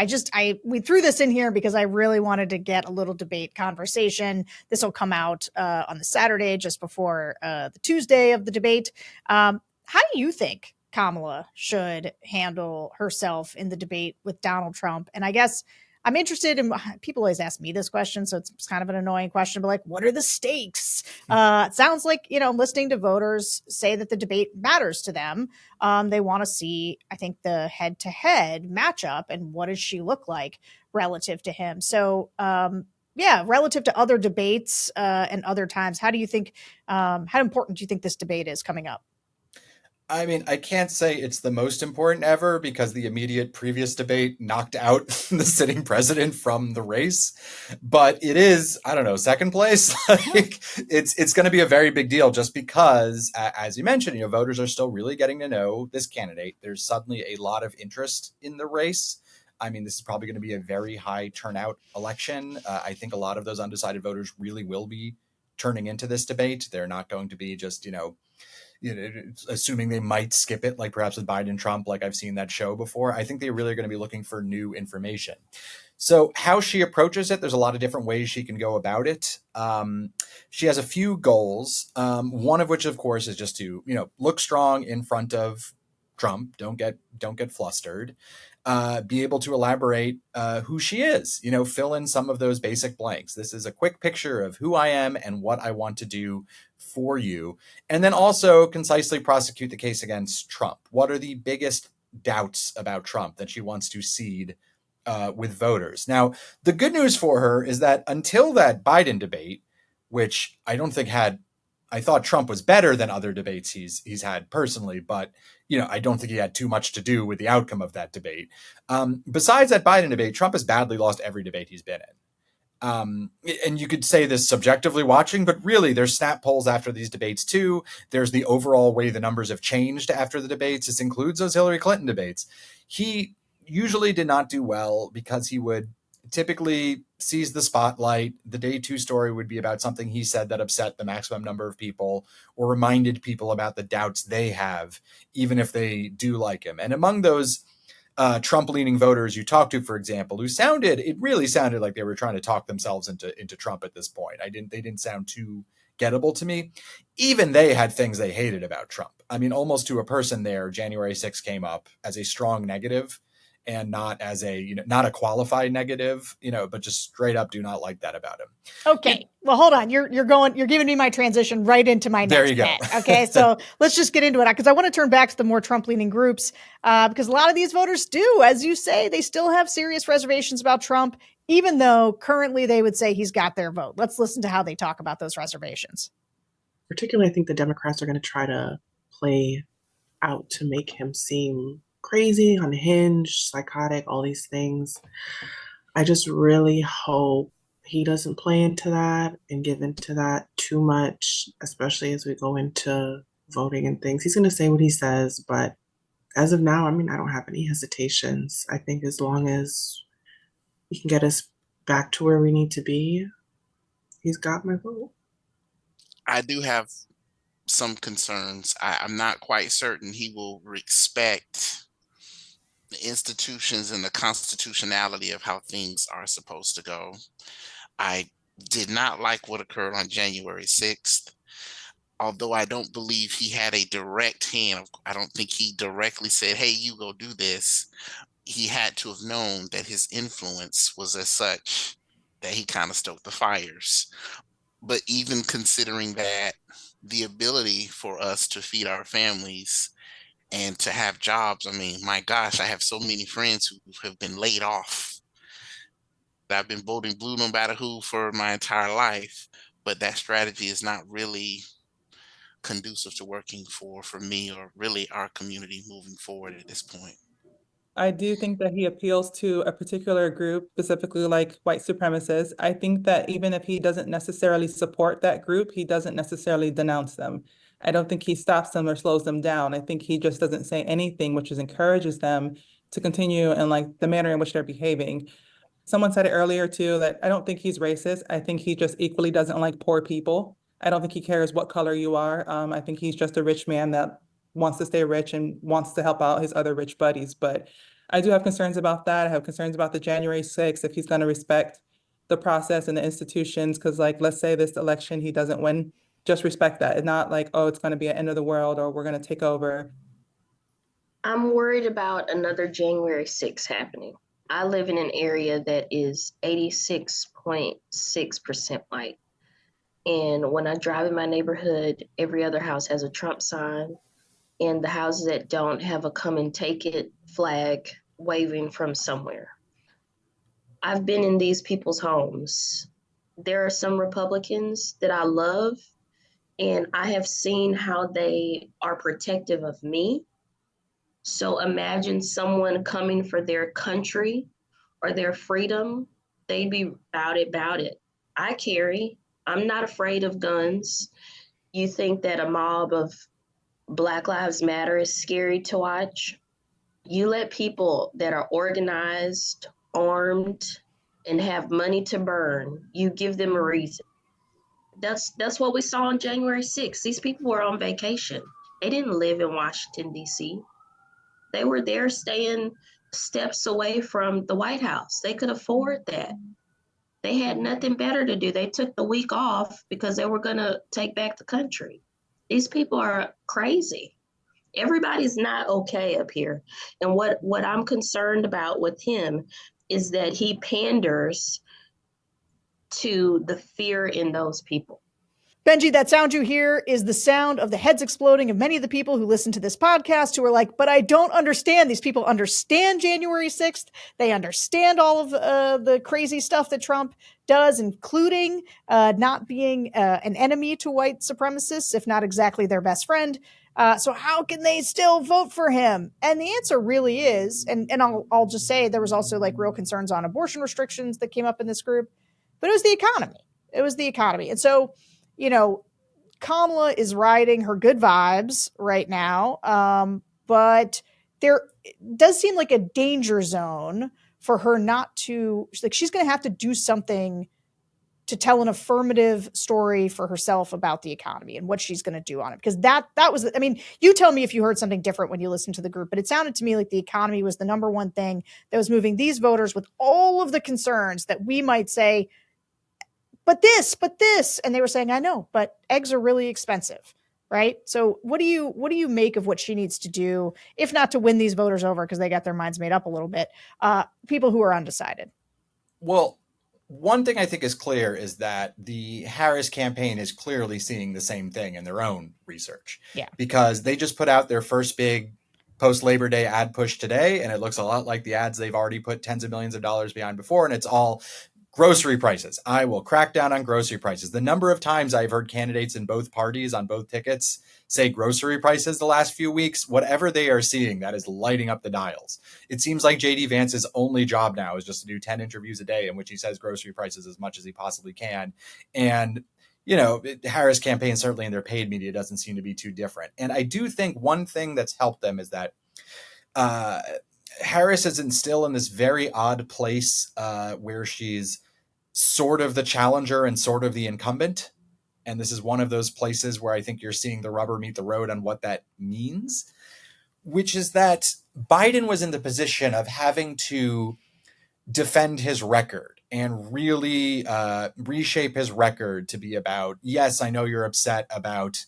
we threw this in here because I really wanted to get a little debate conversation. This will come out on the Saturday just before the Tuesday of the debate. How do you think Kamala should handle herself in the debate with Donald Trump? And I guess I'm interested in, people always ask me this question, so it's kind of an annoying question, but what are the stakes? It sounds like, listening to voters say that the debate matters to them. They want to see, I think, the head-to-head matchup and what does she look like relative to him. So, relative to other debates and other times, how do you think, how important do you think this debate is coming up? I mean, I can't say it's the most important ever because the immediate previous debate knocked out the sitting president from the race. But it is, I don't know, second place. It's going to be a very big deal just because, as you mentioned, voters are still really getting to know this candidate. There's suddenly a lot of interest in the race. I mean, this is probably going to be a very high turnout election. I think a lot of those undecided voters really will be turning into this debate. They're not going to be just, assuming they might skip it, like perhaps with Biden and Trump, like I've seen that show before. I think they really are going to be looking for new information. So how she approaches it, there's a lot of different ways she can go about it. She has a few goals, one of which, of course, is just to, look strong in front of Trump. Don't get flustered. Be able to elaborate who she is, fill in some of those basic blanks. This is a quick picture of who I am and what I want to do for you. And then also concisely prosecute the case against Trump. What are the biggest doubts about Trump that she wants to seed with voters? Now, the good news for her is that until that Biden debate, which I don't think I thought Trump was better than other debates he's had personally, but I don't think he had too much to do with the outcome of that debate. Besides that Biden debate, Trump has badly lost every debate he's been in. And you could say this subjectively watching, but really there's snap polls after these debates too. There's the overall way the numbers have changed after the debates. This includes those Hillary Clinton debates. He usually did not do well because he would typically seize the spotlight. The day two story would be about something he said that upset the maximum number of people or reminded people about the doubts they have, even if they do like him. And among those Trump-leaning voters you talked to, for example, it really sounded like they were trying to talk themselves into Trump at this point. They didn't sound too gettable to me. Even they had things they hated about Trump. I mean, almost to a person there, January 6th came up as a strong negative and not as not a qualified negative, but just straight up do not like that about him. Okay. Well, hold on. You're giving me my transition right into my next There you go. bet. Okay. So let's just get into it because I want to turn back to the more Trump leaning groups because a lot of these voters do, as you say, they still have serious reservations about Trump, even though currently they would say he's got their vote. Let's listen to how they talk about those reservations. Particularly, I think the Democrats are going to try to play out to make him seem crazy, unhinged, psychotic, all these things. I just really hope he doesn't play into that and give into that too much, especially as we go into voting and things. He's going to say what he says, but as of now, I mean, I don't have any hesitations. I think as long as he can get us back to where we need to be, he's got my vote. I do have some concerns. I'm not quite certain he will respect the institutions and the constitutionality of how things are supposed to go. I did not like what occurred on January 6th. Although I don't believe he had a direct hand, I don't think he directly said, hey, you go do this. He had to have known that his influence was as such that he kind of stoked the fires. But even considering that, the ability for us to feed our families and to have jobs, I mean, my gosh, I have so many friends who have been laid off. I've been voting blue no matter who for my entire life, but that strategy is not really conducive to working for me or really our community moving forward at this point. I do think that he appeals to a particular group, specifically like white supremacists. I think that even if he doesn't necessarily support that group, he doesn't necessarily denounce them. I don't think he stops them or slows them down. I think he just doesn't say anything, which encourages them to continue in like the manner in which they're behaving. Someone said it earlier too, that I don't think he's racist. I think he just equally doesn't like poor people. I don't think he cares what color you are. I think he's just a rich man that wants to stay rich and wants to help out his other rich buddies. But I do have concerns about that. I have concerns about the January 6th, if he's going to respect the process and the institutions, because like, let's say this election, he doesn't win, just respect that. It's not like, oh, it's going to be an end of the world or we're going to take over. I'm worried about another January 6th happening. I live in an area that is 86.6% white. And when I drive in my neighborhood, every other house has a Trump sign. And the houses that don't have a come and take it flag waving from somewhere. I've been in these people's homes. There are some Republicans that I love, and I have seen how they are protective of me. So imagine someone coming for their country or their freedom, they'd be about it. I carry. I'm not afraid of guns. You think that a mob of Black Lives Matter is scary to watch? You let people that are organized, armed, and have money to burn, you give them a reason. That's what we saw on January 6th. These people were on vacation. They didn't live in Washington, D.C. They were there staying steps away from the White House. They could afford that. They had nothing better to do. They took the week off because they were going to take back the country. These people are crazy. Everybody's not okay up here. And what I'm concerned about with him is that he panders to the fear in those people. Benjy, that sound you hear is the sound of the heads exploding of many of the people who listen to this podcast who are like, but I don't understand. These people understand January 6th. They understand all of the crazy stuff that Trump does, including not being an enemy to white supremacists, if not exactly their best friend. So how can they still vote for him? And the answer really is, and I'll just say there was also like real concerns on abortion restrictions that came up in this group, but it was the economy. It was the economy. And so, you know, Kamala is riding her good vibes right now, but there does seem like a danger zone for her not to, like, she's going to have to do something tell an affirmative story for herself about the economy and what she's going to do on it. Because that was, I mean, you tell me if you heard something different when you listened to the group, but it sounded to me like the economy was the number one thing that was moving these voters with all of the concerns that we might say, but this, and they were saying, I know, but eggs are really expensive, right? So what do you make of what she needs to do, if not to win these voters over because they got their minds made up a little bit, people who are undecided? Well, one thing I think is clear is that the Harris campaign is clearly seeing the same thing in their own research. Yeah. Because they just put out their first big post-Labor Day ad push today, and it looks a lot like the ads they've already put tens of millions of dollars behind before, and it's all grocery prices. I will crack down on grocery prices. The number of times I've heard candidates in both parties on both tickets say grocery prices the last few weeks, whatever they are seeing, that is lighting up the dials. It seems like JD Vance's only job now is just to do 10 interviews a day in which he says grocery prices as much as he possibly can. And, Harris campaign, certainly in their paid media, doesn't seem to be too different. And I do think one thing that's helped them is that Harris is still in this very odd place where she's sort of the challenger and sort of the incumbent. And this is one of those places where I think you're seeing the rubber meet the road on what that means, which is that Biden was in the position of having to defend his record and really reshape his record to be about, yes, I know you're upset about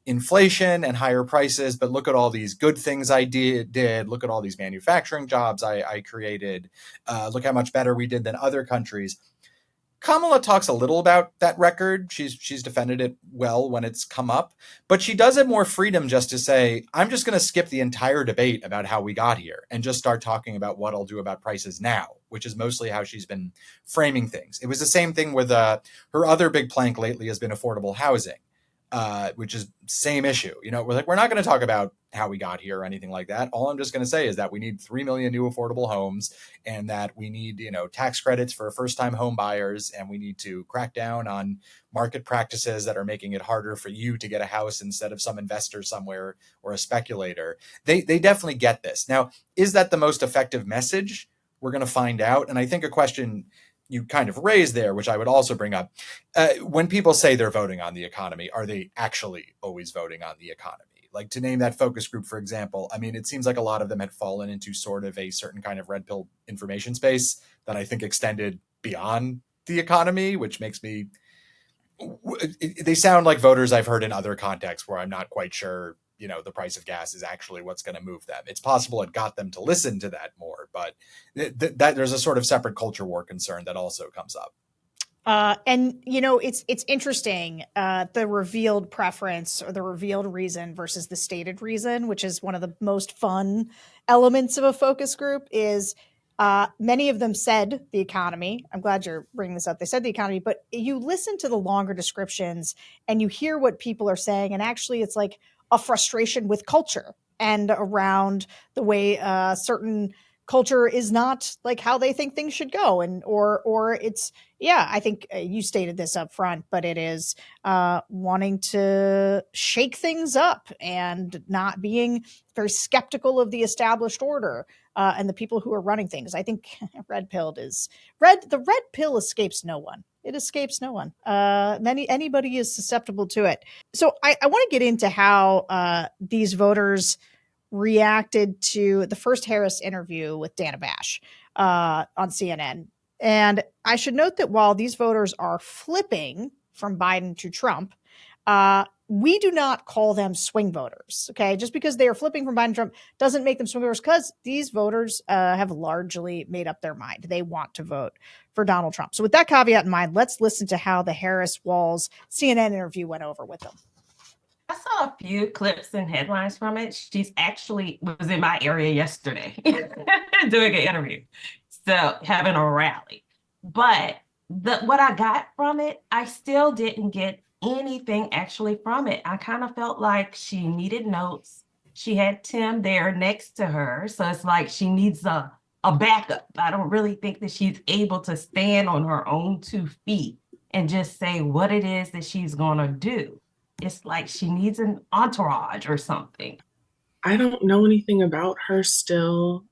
inflation and higher prices, but look at all these good things I did. Look at all these manufacturing jobs I created. Look how much better we did than other countries. Kamala talks a little about that record. She's defended it well when it's come up, but she does have more freedom just to say, I'm just going to skip the entire debate about how we got here and just start talking about what I'll do about prices now, which is mostly how she's been framing things. It was the same thing with her other big plank lately has been affordable housing, which is same issue. We're not going to talk about how we got here or anything like that. All I'm just going to say is that we need 3 million new affordable homes and that we need, tax credits for first-time home buyers, and we need to crack down on market practices that are making it harder for you to get a house instead of some investor somewhere or a speculator. They definitely get this. Now, is that the most effective message? We're going to find out. And I think a question you kind of raised there, which I would also bring up, when people say they're voting on the economy, are they actually always voting on the economy? Like, to name that focus group, for example, I mean, it seems like a lot of them had fallen into sort of a certain kind of red pill information space that I think extended beyond the economy, which makes me, they sound like voters I've heard in other contexts where I'm not quite sure, the price of gas is actually what's going to move them. It's possible it got them to listen to that more, but that there's a sort of separate culture war concern that also comes up. And it's interesting, the revealed preference or the revealed reason versus the stated reason, which is one of the most fun elements of a focus group, is many of them said the economy. I'm glad you're bringing this up. They said the economy, but you listen to the longer descriptions and you hear what people are saying. And actually it's like a frustration with culture and around the way certain culture is not like how they think things should go. And, or it's, I think you stated this up front, but it is wanting to shake things up and not being very skeptical of the established order and the people who are running things. I think the red pill escapes no one. It escapes no one. Anybody is susceptible to it. So I want to get into how these voters reacted to the first Harris interview with Dana Bash on CNN. And I should note that while these voters are flipping from Biden to Trump, we do not call them swing voters. Okay. Just because they are flipping from Biden to Trump doesn't make them swing voters, because these voters have largely made up their mind. They want to vote for Donald Trump. So with that caveat in mind, let's listen to how the Harris-Walz CNN interview went over with them. I saw a few clips and headlines from it. She's actually was in my area yesterday doing an interview, so having a rally. But what I got from it, I still didn't get anything actually from it. I kind of felt like she needed notes. She had Tim there next to her, so it's like she needs a backup. I don't really think that she's able to stand on her own 2 feet and just say what it is that she's going to do. It's like she needs an entourage or something. I don't know anything about her still.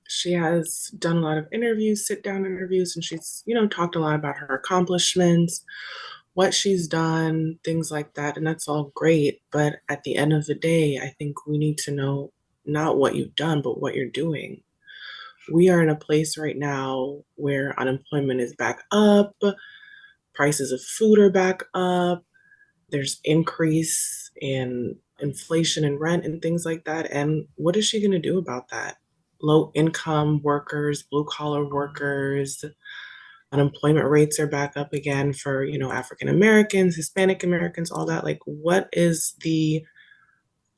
She has done a lot of interviews, sit down interviews, and she's, talked a lot about her accomplishments, what she's done, things like that. And that's all great. But at the end of the day, I think we need to know not what you've done, but what you're doing. We are in a place right now where unemployment is back up, prices of food are back up, there's increase in inflation and rent and things like that. And what is she going to do about that? Low income workers, blue collar workers, unemployment rates are back up again for, African Americans, Hispanic Americans, all that. Like, what is the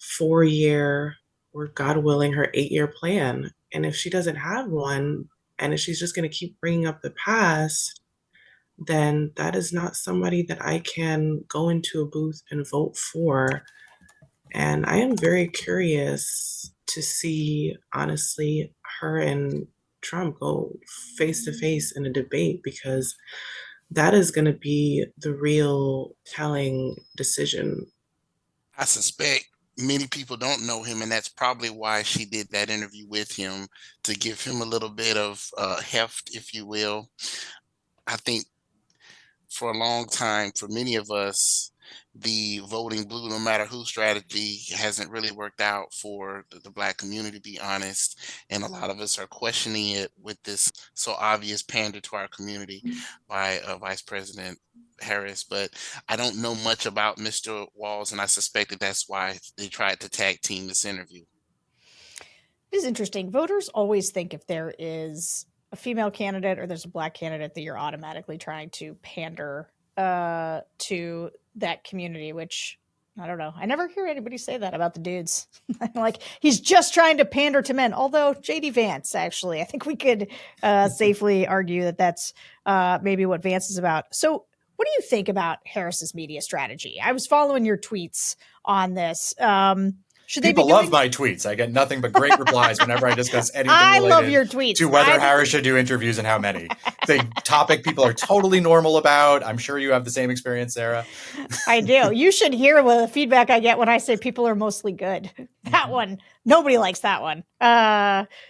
4-year or, God willing, her 8-year plan? And if she doesn't have one, and if she's just going to keep bringing up the past, then that is not somebody that I can go into a booth and vote for. And I am very curious to see, honestly, her and Trump go face to face in a debate, because that is going to be the real telling decision. I suspect many people don't know him, and that's probably why she did that interview with him, to give him a little bit of heft, if you will. I think for a long time, for many of us, the voting blue no matter who strategy hasn't really worked out for the Black community, to be honest. And a lot of us are questioning it with this so obvious pander to our community by Vice President Harris. But I don't know much about Mr. Walz, and I suspect that that's why they tried to tag team this interview. It is interesting. Voters always think if there is a female candidate or there's a Black candidate that you're automatically trying to pander to that community, which I don't know. I never hear anybody say that about the dudes. Like, he's just trying to pander to men. Although JD Vance, actually, I think we could safely argue that that's maybe what Vance is about. So what do you think about Harris's media strategy? I was following your tweets on this. Should they People love my tweets. I get nothing but great replies whenever I discuss anything I related love your tweets. to whether Harris should do interviews and how many. The topic people are totally normal about. I'm sure you have the same experience, Sarah. I do. You should hear the feedback I get when I say people are mostly good. That one, nobody likes that one.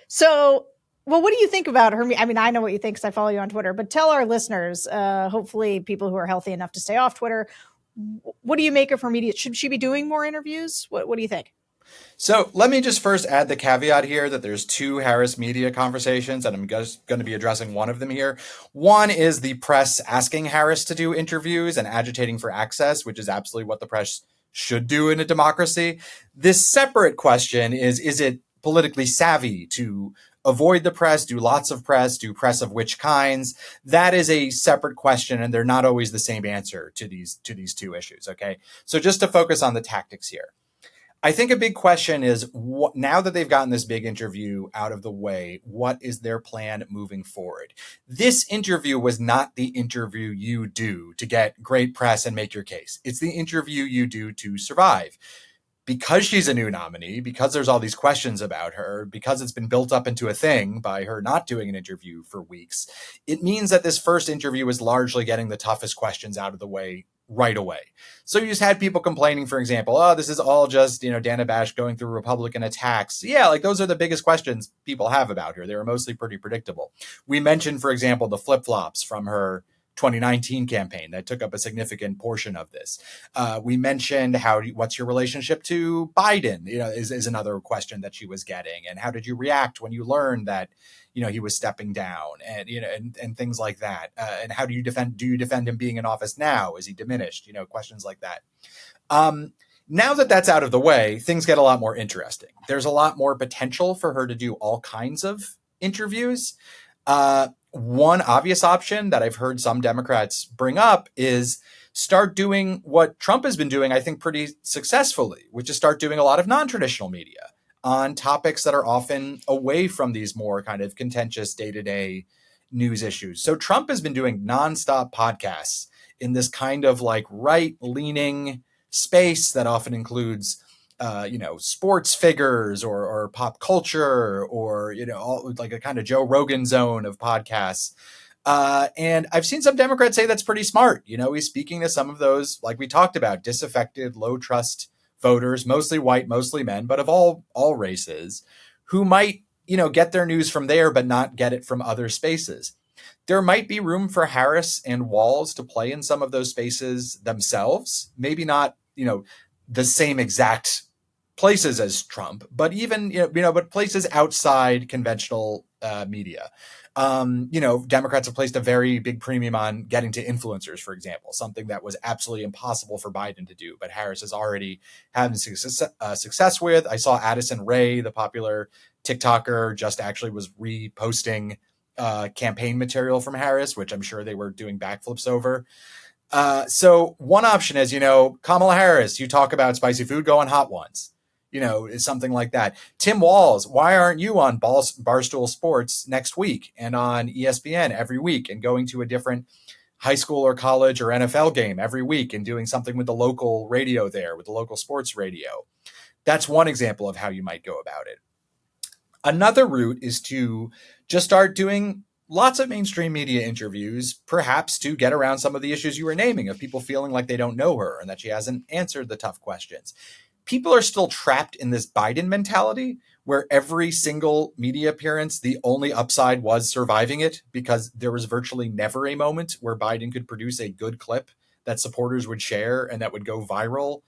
So, well, what do you think about her? I mean, I know what you think because I follow you on Twitter, but tell our listeners, hopefully people who are healthy enough to stay off Twitter, what do you make of her media? Should she be doing more interviews? What do you think? So let me just first add the caveat here that there's two Harris media conversations, and I'm just going to be addressing one of them here. One is the press asking Harris to do interviews and agitating for access, which is absolutely what the press should do in a democracy. This separate question is it politically savvy to avoid the press, do lots of press, do press of which kinds? That is a separate question, and they're not always the same answer to these two issues, okay? So just to focus on the tactics here. I think a big question is, now that they've gotten this big interview out of the way, what is their plan moving forward? This interview was not the interview you do to get great press and make your case. It's the interview you do to survive. Because she's a new nominee, because there's all these questions about her, because it's been built up into a thing by her not doing an interview for weeks, it means that this first interview is largely getting the toughest questions out of the way right away. So you just had people complaining, for example, oh, this is all just, Dana Bash going through Republican attacks. Yeah, like those are the biggest questions people have about her. They were mostly pretty predictable. We mentioned, for example, the flip-flops from her 2019 campaign that took up a significant portion of this. We mentioned what's your relationship to Biden, is another question that she was getting. And how did you react when you learned that, he was stepping down and, and things like that. And how do you defend him being in office now? Is he diminished? Questions like that. Now that that's out of the way, things get a lot more interesting. There's a lot more potential for her to do all kinds of interviews. One obvious option that I've heard some Democrats bring up is start doing what Trump has been doing, I think, pretty successfully, which is start doing a lot of non-traditional media on topics that are often away from these more kind of contentious day-to-day news issues. So Trump has been doing nonstop podcasts in this kind of like right-leaning space that often includes sports figures or pop culture or, all, like a kind of Joe Rogan zone of podcasts. And I've seen some Democrats say that's pretty smart. He's speaking to some of those, like we talked about, disaffected, low trust voters, mostly white, mostly men, but of all races, who might get their news from there, but not get it from other spaces. There might be room for Harris and Walz to play in some of those spaces themselves. Maybe not, the same exact places as Trump, but even, but places outside conventional media. Democrats have placed a very big premium on getting to influencers, for example, something that was absolutely impossible for Biden to do, but Harris is already having success with. I saw Addison Rae, the popular TikToker, just actually was reposting campaign material from Harris, which I'm sure they were doing backflips over. So one option is, Kamala Harris, you talk about spicy food, go on Hot Ones. Is something like that. Tim Walz, why aren't you on Barstool Sports next week and on ESPN every week and going to a different high school or college or NFL game every week and doing something with the local radio there, with the local sports radio? That's one example of how you might go about it. Another route is to just start doing lots of mainstream media interviews, perhaps to get around some of the issues you were naming of people feeling like they don't know her and that she hasn't answered the tough questions. People are still trapped in this Biden mentality where every single media appearance, the only upside was surviving it, because there was virtually never a moment where Biden could produce a good clip that supporters would share and that would go viral,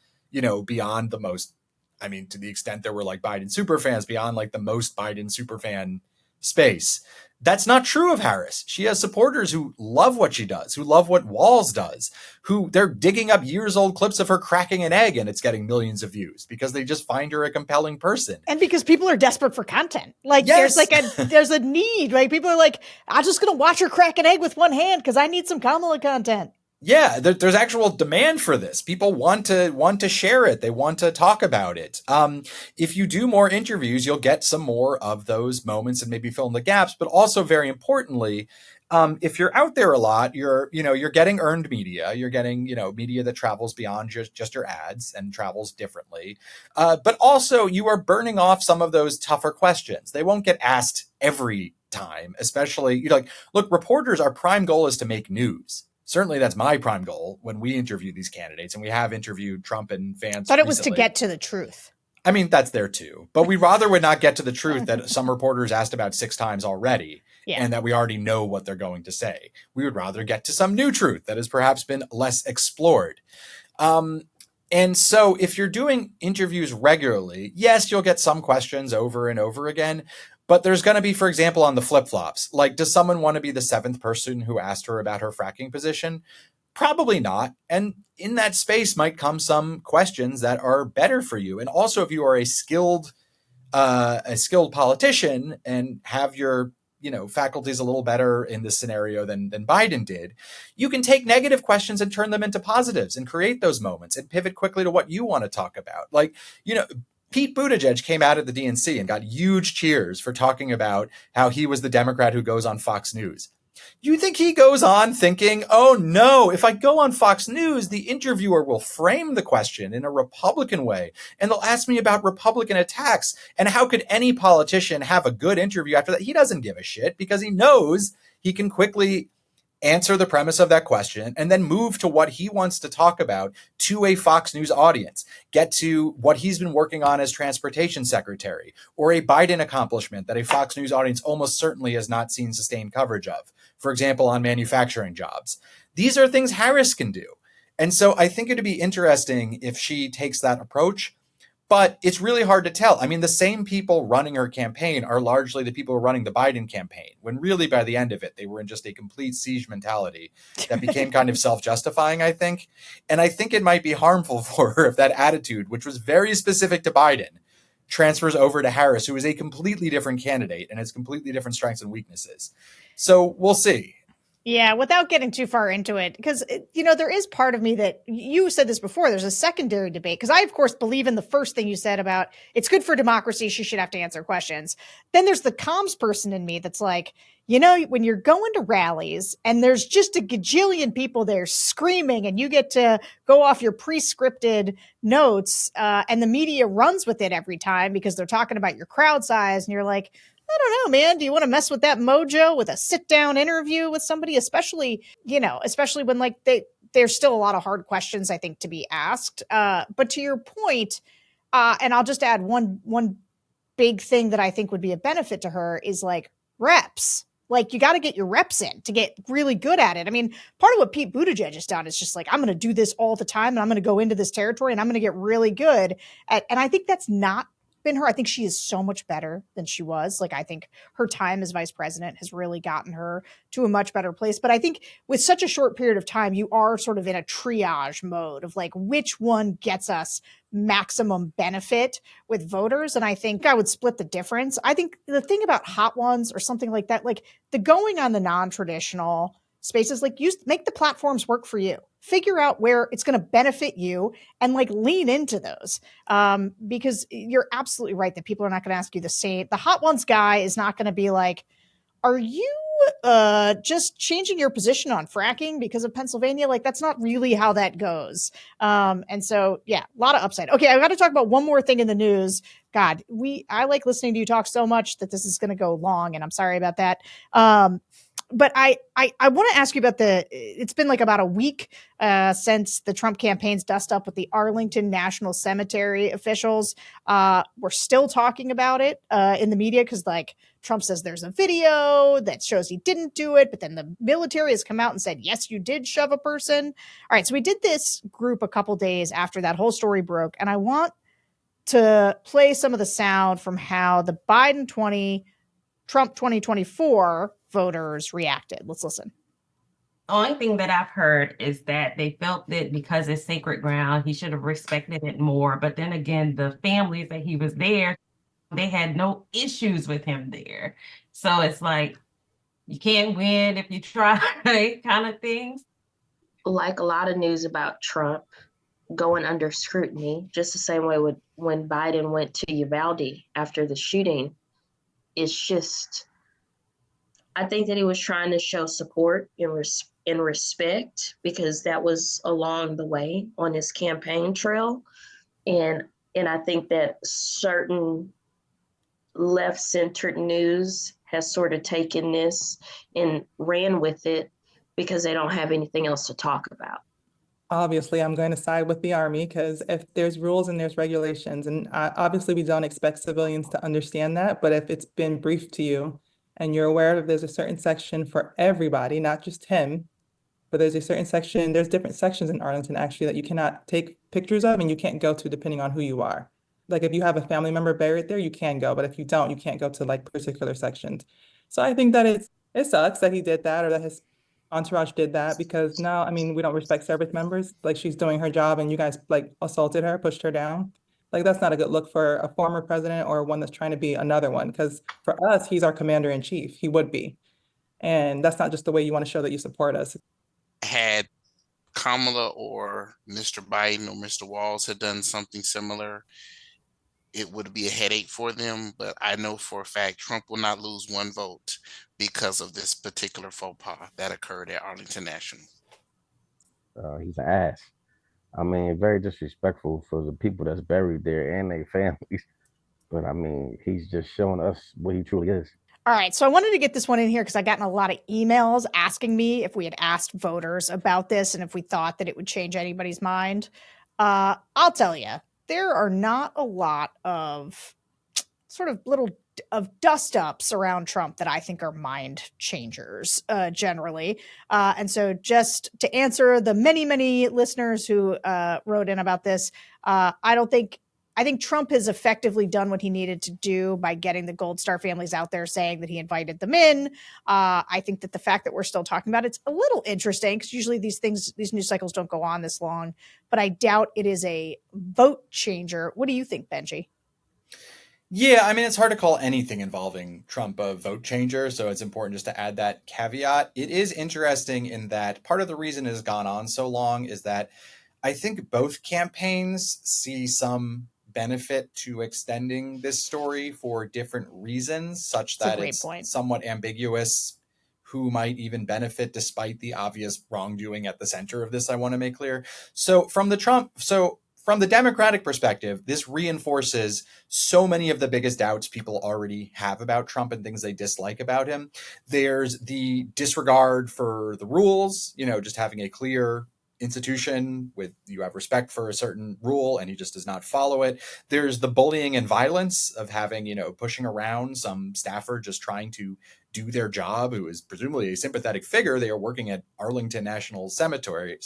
beyond the most, to the extent there were like Biden superfans, beyond like the most Biden superfan space. That's not true of Harris. She has supporters who love what she does, who love what Walz does, who they're digging up years old clips of her cracking an egg and it's getting millions of views because they just find her a compelling person. And because people are desperate for content. Like yes. there's a need, right? People are like, I'm just going to watch her crack an egg with one hand because I need some Kamala content. Yeah, there's actual demand for this. People want to share it. They want to talk about it. If you do more interviews, you'll get some more of those moments and maybe fill in the gaps. But also, very importantly, if you're out there a lot, you're getting earned media. You're getting, media that travels beyond just your ads and travels differently. But also, you are burning off some of those tougher questions. They won't get asked every time, especially, look, reporters, our prime goal is to make news. Certainly that's my prime goal when we interview these candidates, and we have interviewed Trump and Vance. But it was to get to the truth. That's there too. But we rather would not get to the truth that some reporters asked about 6 times already, and that we already know what they're going to say. We would rather get to some new truth that has perhaps been less explored. And so if you're doing interviews regularly, yes, you'll get some questions over and over again. But there's going to be, for example, on the flip-flops, like, does someone want to be the 7th person who asked her about her fracking position? Probably not. And in that space might come some questions that are better for you. And also, if you are a skilled politician and have your faculties a little better in this scenario than Biden did, you can take negative questions and turn them into positives and create those moments and pivot quickly to what you want to talk about. Like, Pete Buttigieg came out at the DNC and got huge cheers for talking about how he was the Democrat who goes on Fox News. You think he goes on thinking, oh no, if I go on Fox News, the interviewer will frame the question in a Republican way, and they'll ask me about Republican attacks, and how could any politician have a good interview after that? He doesn't give a shit because he knows he can quickly answer the premise of that question and then move to what he wants to talk about to a Fox News audience, get to what he's been working on as transportation secretary, or a Biden accomplishment that a Fox News audience almost certainly has not seen sustained coverage of, for example, on manufacturing jobs. These are things Harris can do. And so I think it'd be interesting if she takes that approach. But it's really hard to tell. The same people running her campaign are largely the people who are running the Biden campaign, when really by the end of it, they were in just a complete siege mentality that became kind of self-justifying, I think. And I think it might be harmful for her if that attitude, which was very specific to Biden, transfers over to Harris, who is a completely different candidate and has completely different strengths and weaknesses. So we'll see. Yeah, without getting too far into it, because, there is part of me that, you said this before, there's a secondary debate, because I, of course, believe in the first thing you said about it's good for democracy, she should have to answer questions. Then there's the comms person in me that's like, when you're going to rallies and there's just a gajillion people there screaming and you get to go off your pre-scripted notes and the media runs with it every time because they're talking about your crowd size, and you're like, I don't know, man. Do you want to mess with that mojo with a sit-down interview with somebody, especially when there's still a lot of hard questions, I think, to be asked. But to your point, and I'll just add one big thing that I think would be a benefit to her is like reps. Like, you got to get your reps in to get really good at it. I mean, part of what Pete Buttigieg has done is just like, I'm going to do this all the time and I'm going to go into this territory and I'm going to get really good at, and I think that's not been her. I think she is so much better than she was. Like, I think her time as vice president has really gotten her to a much better place. But I think with such a short period of time, you are sort of in a triage mode of like, which one gets us maximum benefit with voters. And I think I would split the difference. I think the thing about hot ones or something like that, like the going on the non-traditional spaces, like make the platforms work for you. Figure out where it's going to benefit you and like lean into those. Because you're absolutely right that people are not going to ask you the same. The hot ones guy is not going to be like, are you just changing your position on fracking because of Pennsylvania? Like, that's not really how that goes. And so, yeah, a lot of upside. Okay, I've got to talk about one more thing in the news. God, I like listening to you talk so much that this is going to go long, and I'm sorry about that. But I want to ask you about it's been like about a week since the Trump campaign's dust up with the Arlington National Cemetery officials. We're still talking about it in the media because like Trump says there's a video that shows he didn't do it, but then the military has come out and said, yes, you did shove a person. All right, so we did this group a couple days after that whole story broke, and I want to play some of the sound from how the Biden Trump 2024 voters reacted. Let's listen. The only thing that I've heard is that they felt that because it's sacred ground, he should have respected it more. But then again, the families that he was there, they had no issues with him there. So it's like, you can't win if you try kind of things. Like a lot of news about Trump going under scrutiny, just the same way when Biden went to Uvalde after the shooting. It's just, I think that he was trying to show support and respect because that was along the way on his campaign trail. And I think that certain left-centered news has sort of taken this and ran with it because they don't have anything else to talk about. Obviously, I'm going to side with the Army because if there's rules and there's regulations, and obviously we don't expect civilians to understand that, but if it's been briefed to you and you're aware that there's a certain section for everybody, not just him, but there's a certain section, there's different sections in Arlington actually that you cannot take pictures of and you can't go to depending on who you are. Like if you have a family member buried there, you can go, but if you don't, you can't go to like particular sections. So I think that it sucks that he did that or that his entourage did that because now, I mean, we don't respect service members. Like she's doing her job and you guys like assaulted her, pushed her down. Like that's not a good look for a former president or one that's trying to be another one. Because for us, he's our commander in chief. He would be. And that's not just the way you want to show that you support us. Had Kamala or Mr. Biden or Mr. Walz had done something similar, it would be a headache for them. But I know for a fact Trump will not lose one vote because of this particular faux pas that occurred at Arlington National. He's an ass. I mean, very disrespectful for the people that's buried there and their families. But I mean, he's just showing us what he truly is. All right, so I wanted to get this one in here because I gotten a lot of emails asking me if we had asked voters about this and if we thought that it would change anybody's mind. I'll tell you, there are not a lot of sort of little of dust-ups around Trump that I think are mind changers generally. And so just to answer the many, many listeners who wrote in about this, I think Trump has effectively done what he needed to do by getting the Gold Star families out there saying that he invited them in. I think that the fact that we're still talking about it's a little interesting because usually these news cycles don't go on this long, but I doubt it is a vote changer. What do you think, Benjy? Yeah, I mean, it's hard to call anything involving Trump a vote changer, so it's important just to add that caveat. It is interesting in that part of the reason it has gone on so long is that I think both campaigns see some benefit to extending this story for different reasons, such that it's somewhat ambiguous who might even benefit despite the obvious wrongdoing at the center of this, I want to make clear. So from the Democratic perspective, this reinforces so many of the biggest doubts people already have about Trump and things they dislike about him. There's the disregard for the rules, just having a clear institution with you have respect for a certain rule and he just does not follow it. There's the bullying and violence of having, pushing around some staffer just trying to do their job, who is presumably a sympathetic figure. They are working at Arlington National Cemetery,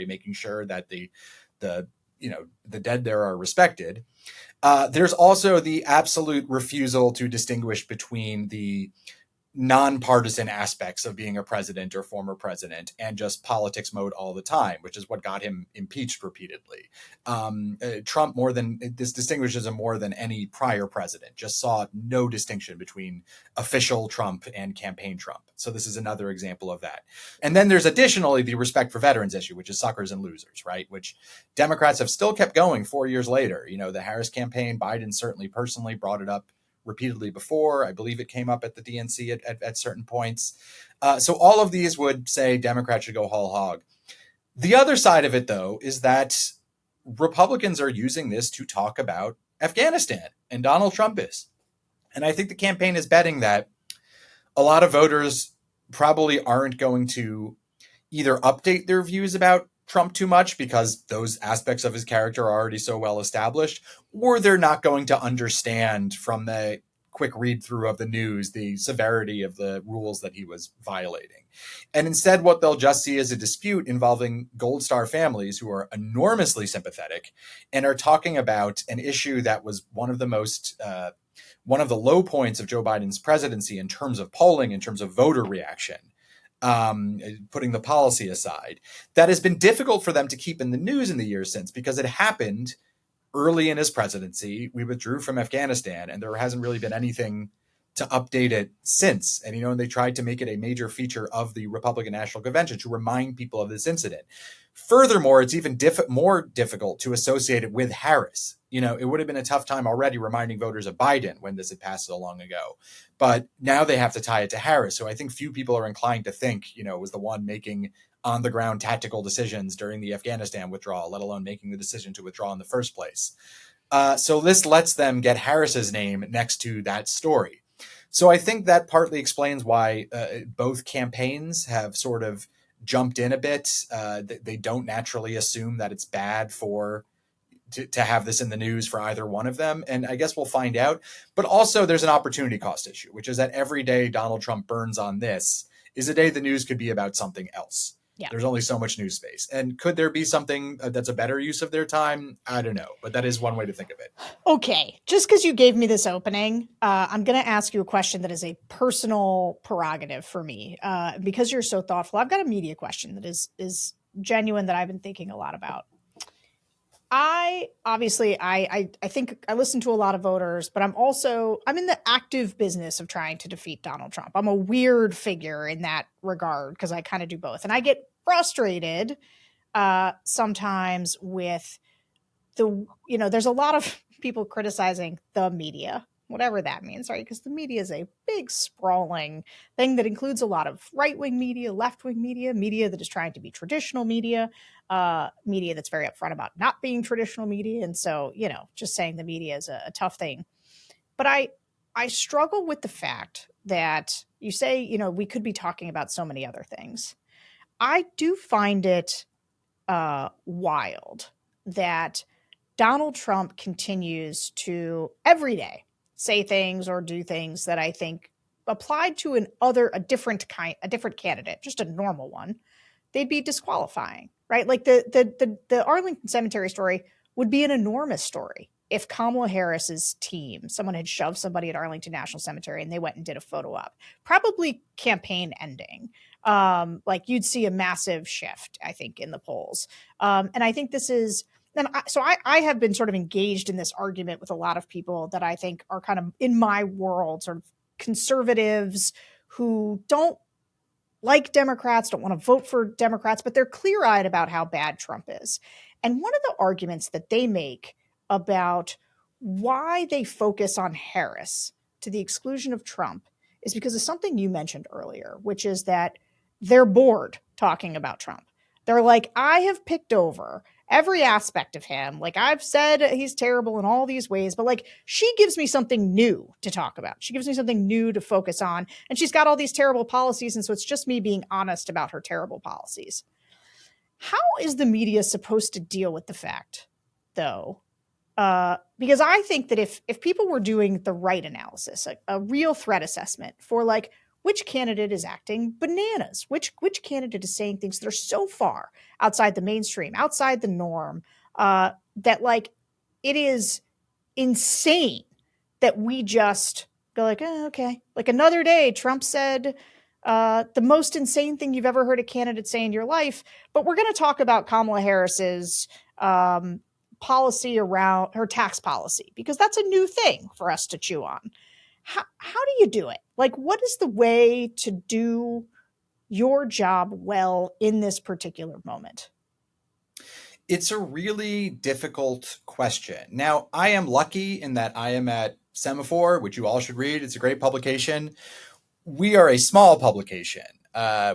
making sure that the dead there are respected. There's also the absolute refusal to distinguish between the nonpartisan aspects of being a president or former president and just politics mode all the time, which is what got him impeached repeatedly. Trump this distinguishes him more than any prior president, just saw no distinction between official Trump and campaign Trump. So this is another example of that. And then there's additionally the respect for veterans issue, which is suckers and losers, right? Which Democrats have still kept going 4 years later. The Harris campaign, Biden certainly personally brought it up repeatedly before. I believe it came up at the DNC at certain points. So all of these would say Democrats should go whole hog. The other side of it, though, is that Republicans are using this to talk about Afghanistan, and Donald Trump is. And I think the campaign is betting that a lot of voters probably aren't going to either update their views about Trump too much because those aspects of his character are already so well established, or they're not going to understand from the quick read through of the news the severity of the rules that he was violating. And instead, what they'll just see is a dispute involving Gold Star families who are enormously sympathetic and are talking about an issue that was one of the low points of Joe Biden's presidency in terms of polling, in terms of voter reaction. Putting the policy aside, that has been difficult for them to keep in the news in the years since, because it happened early in his presidency. We withdrew from Afghanistan and there hasn't really been anything to update it since. And, they tried to make it a major feature of the Republican National Convention to remind people of this incident. Furthermore, it's even more difficult to associate it with Harris. It would have been a tough time already reminding voters of Biden when this had passed so long ago. But now they have to tie it to Harris. So I think few people are inclined to think, was the one making on the ground tactical decisions during the Afghanistan withdrawal, let alone making the decision to withdraw in the first place. So this lets them get Harris's name next to that story. So I think that partly explains why both campaigns have sort of jumped in a bit. They don't naturally assume that it's bad to have this in the news for either one of them. And I guess we'll find out. But also there's an opportunity cost issue, which is that every day Donald Trump burns on this is a day the news could be about something else. Yeah. There's only so much news space. And could there be something that's a better use of their time? I don't know. But that is one way to think of it. Okay. Just because you gave me this opening, I'm going to ask you a question that is a personal prerogative for me. Because you're so thoughtful, I've got a media question that is genuine that I've been thinking a lot about. I think I listen to a lot of voters, but I'm in the active business of trying to defeat Donald Trump. I'm a weird figure in that regard because I kind of do both. And I get frustrated sometimes with there's a lot of people criticizing the media, whatever that means, right? Because the media is a big sprawling thing that includes a lot of right-wing media, left-wing media that is trying to be traditional media that's very upfront about not being traditional media. And so, just saying the media is a tough thing. But I struggle with the fact that you say, we could be talking about so many other things. I do find it wild that Donald Trump continues to every day say things or do things that I think applied to a different candidate, just a normal one, they'd be disqualifying, right? Like the Arlington Cemetery story would be an enormous story if Kamala Harris's team, someone had shoved somebody at Arlington National Cemetery and they went and did a photo op, probably campaign ending. Like you'd see a massive shift, I think, in the polls. And I think this is, I have been sort of engaged in this argument with a lot of people that I think are kind of in my world, sort of conservatives who don't like Democrats, don't want to vote for Democrats, but they're clear-eyed about how bad Trump is. And one of the arguments that they make about why they focus on Harris to the exclusion of Trump is because of something you mentioned earlier, which is that they're bored talking about Trump. They're like, I have picked over every aspect of him. Like I've said he's terrible in all these ways, but like she gives me something new to talk about. She gives me something new to focus on. And she's got all these terrible policies. And so it's just me being honest about her terrible policies. How is the media supposed to deal with the fact, though? Because I think that if people were doing the right analysis, a real threat assessment for like which candidate is acting bananas, which candidate is saying things that are so far outside the mainstream, outside the norm, that like it is insane that we just go like, oh, okay, like another day, Trump said the most insane thing you've ever heard a candidate say in your life. But we're going to talk about Kamala Harris's policy around her tax policy, because that's a new thing for us to chew on. How do you do it? Like, what is the way to do your job well in this particular moment? It's a really difficult question. Now, I am lucky in that I am at Semafor, which you all should read. It's a great publication. We are a small publication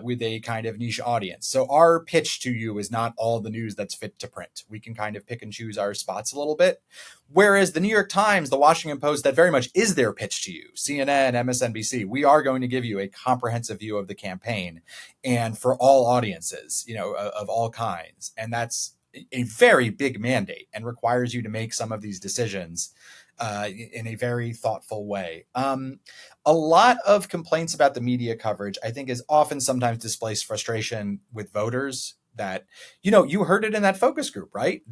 with a kind of niche audience. So our pitch to you is not all the news that's fit to print. We can kind of pick and choose our spots a little bit. Whereas the New York Times, the Washington Post, that very much is their pitch to you. CNN, MSNBC, we are going to give you a comprehensive view of the campaign and for all audiences, of all kinds. And that's a very big mandate and requires you to make some of these decisions in a very thoughtful way. A lot of complaints about the media coverage, I think, is often sometimes displaced frustration with voters that, you heard it in that focus group, right?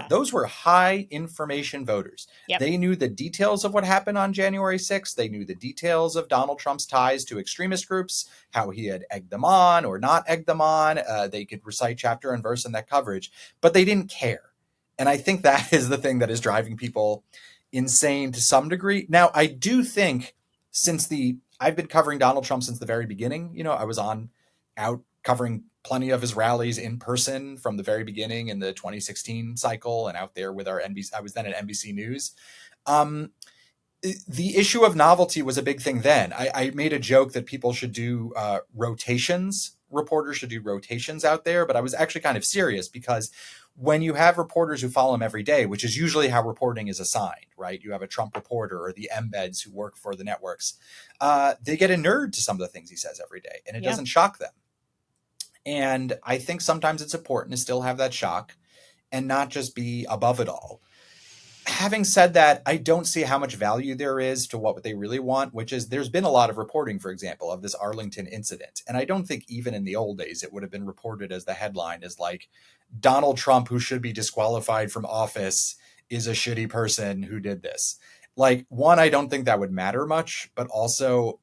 Those were high information voters. Yep. They knew the details of what happened on January 6th. They knew the details of Donald Trump's ties to extremist groups, how he had egged them on or not egged them on. They could recite chapter and verse in that coverage, but they didn't care. And I think that is the thing that is driving people insane to some degree. Now, I do think I've been covering Donald Trump since the very beginning. I was out covering plenty of his rallies in person from the very beginning in the 2016 cycle and out there with our NBC. I was then at NBC News. The issue of novelty was a big thing then. I made a joke that people should do rotations. Reporters should do rotations out there, but I was actually kind of serious because when you have reporters who follow him every day, which is usually how reporting is assigned, right? You have a Trump reporter or the embeds who work for the networks. They get inured to some of the things he says every day, and it doesn't shock them. And I think sometimes it's important to still have that shock and not just be above it all. Having said that, I don't see how much value there is to what they really want, which is there's been a lot of reporting, for example, of this Arlington incident. And I don't think even in the old days, it would have been reported as the headline is like, Donald Trump, who should be disqualified from office, is a shitty person who did this. Like, one, I don't think that would matter much, but also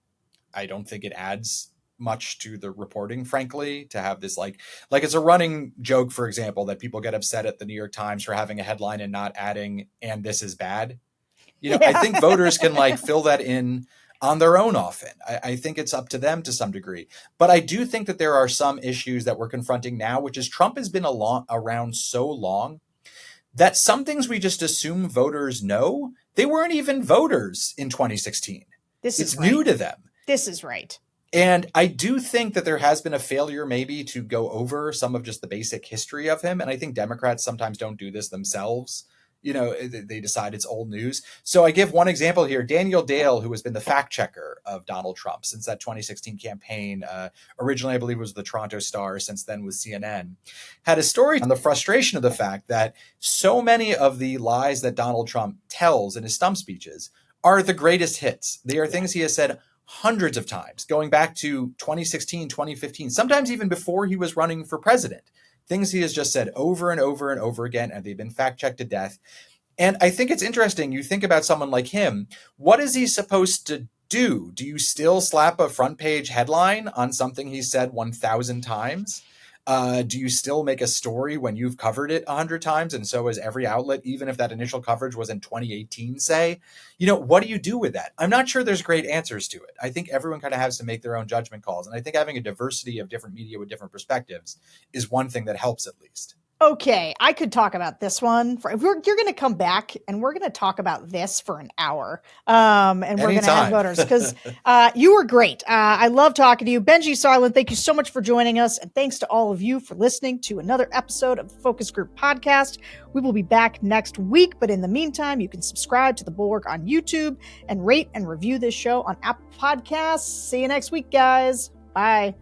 I don't think it adds much to the reporting, frankly, to have this like it's a running joke, for example, that people get upset at the New York Times for having a headline and not adding, and this is bad. I think voters can fill that in on their own often. I think it's up to them to some degree. But I do think that there are some issues that we're confronting now, which is Trump has been around so long that some things we just assume voters know, they weren't even voters in 2016. It's new to them. This is right. And I do think that there has been a failure maybe to go over some of just the basic history of him. And I think Democrats sometimes don't do this themselves. They decide it's old news. So I give one example here. Daniel Dale, who has been the fact checker of Donald Trump since that 2016 campaign, originally I believe was the Toronto Star, since then with CNN, had a story on the frustration of the fact that so many of the lies that Donald Trump tells in his stump speeches are the greatest hits. They are things he has said hundreds of times, going back to 2016, 2015, sometimes even before he was running for president. Things he has just said over and over and over again, and they've been fact-checked to death. And I think it's interesting. You think about someone like him. What is he supposed to do? Do you still slap a front page headline on something he said 1,000 times? Do you still make a story when you've covered it 100 times and so has every outlet, even if that initial coverage was in 2018, say? What do you do with that? I'm not sure there's great answers to it. I think everyone kind of has to make their own judgment calls. And I think having a diversity of different media with different perspectives is one thing that helps at least. Okay, I could talk about this one. You're going to come back and we're going to talk about this for an hour. And we're going to have voters because you were great. I love talking to you. Benjy Sarlin, thank you so much for joining us. And thanks to all of you for listening to another episode of the Focus Group Podcast. We will be back next week. But in the meantime, you can subscribe to the Bulwark on YouTube and rate and review this show on Apple Podcasts. See you next week, guys. Bye.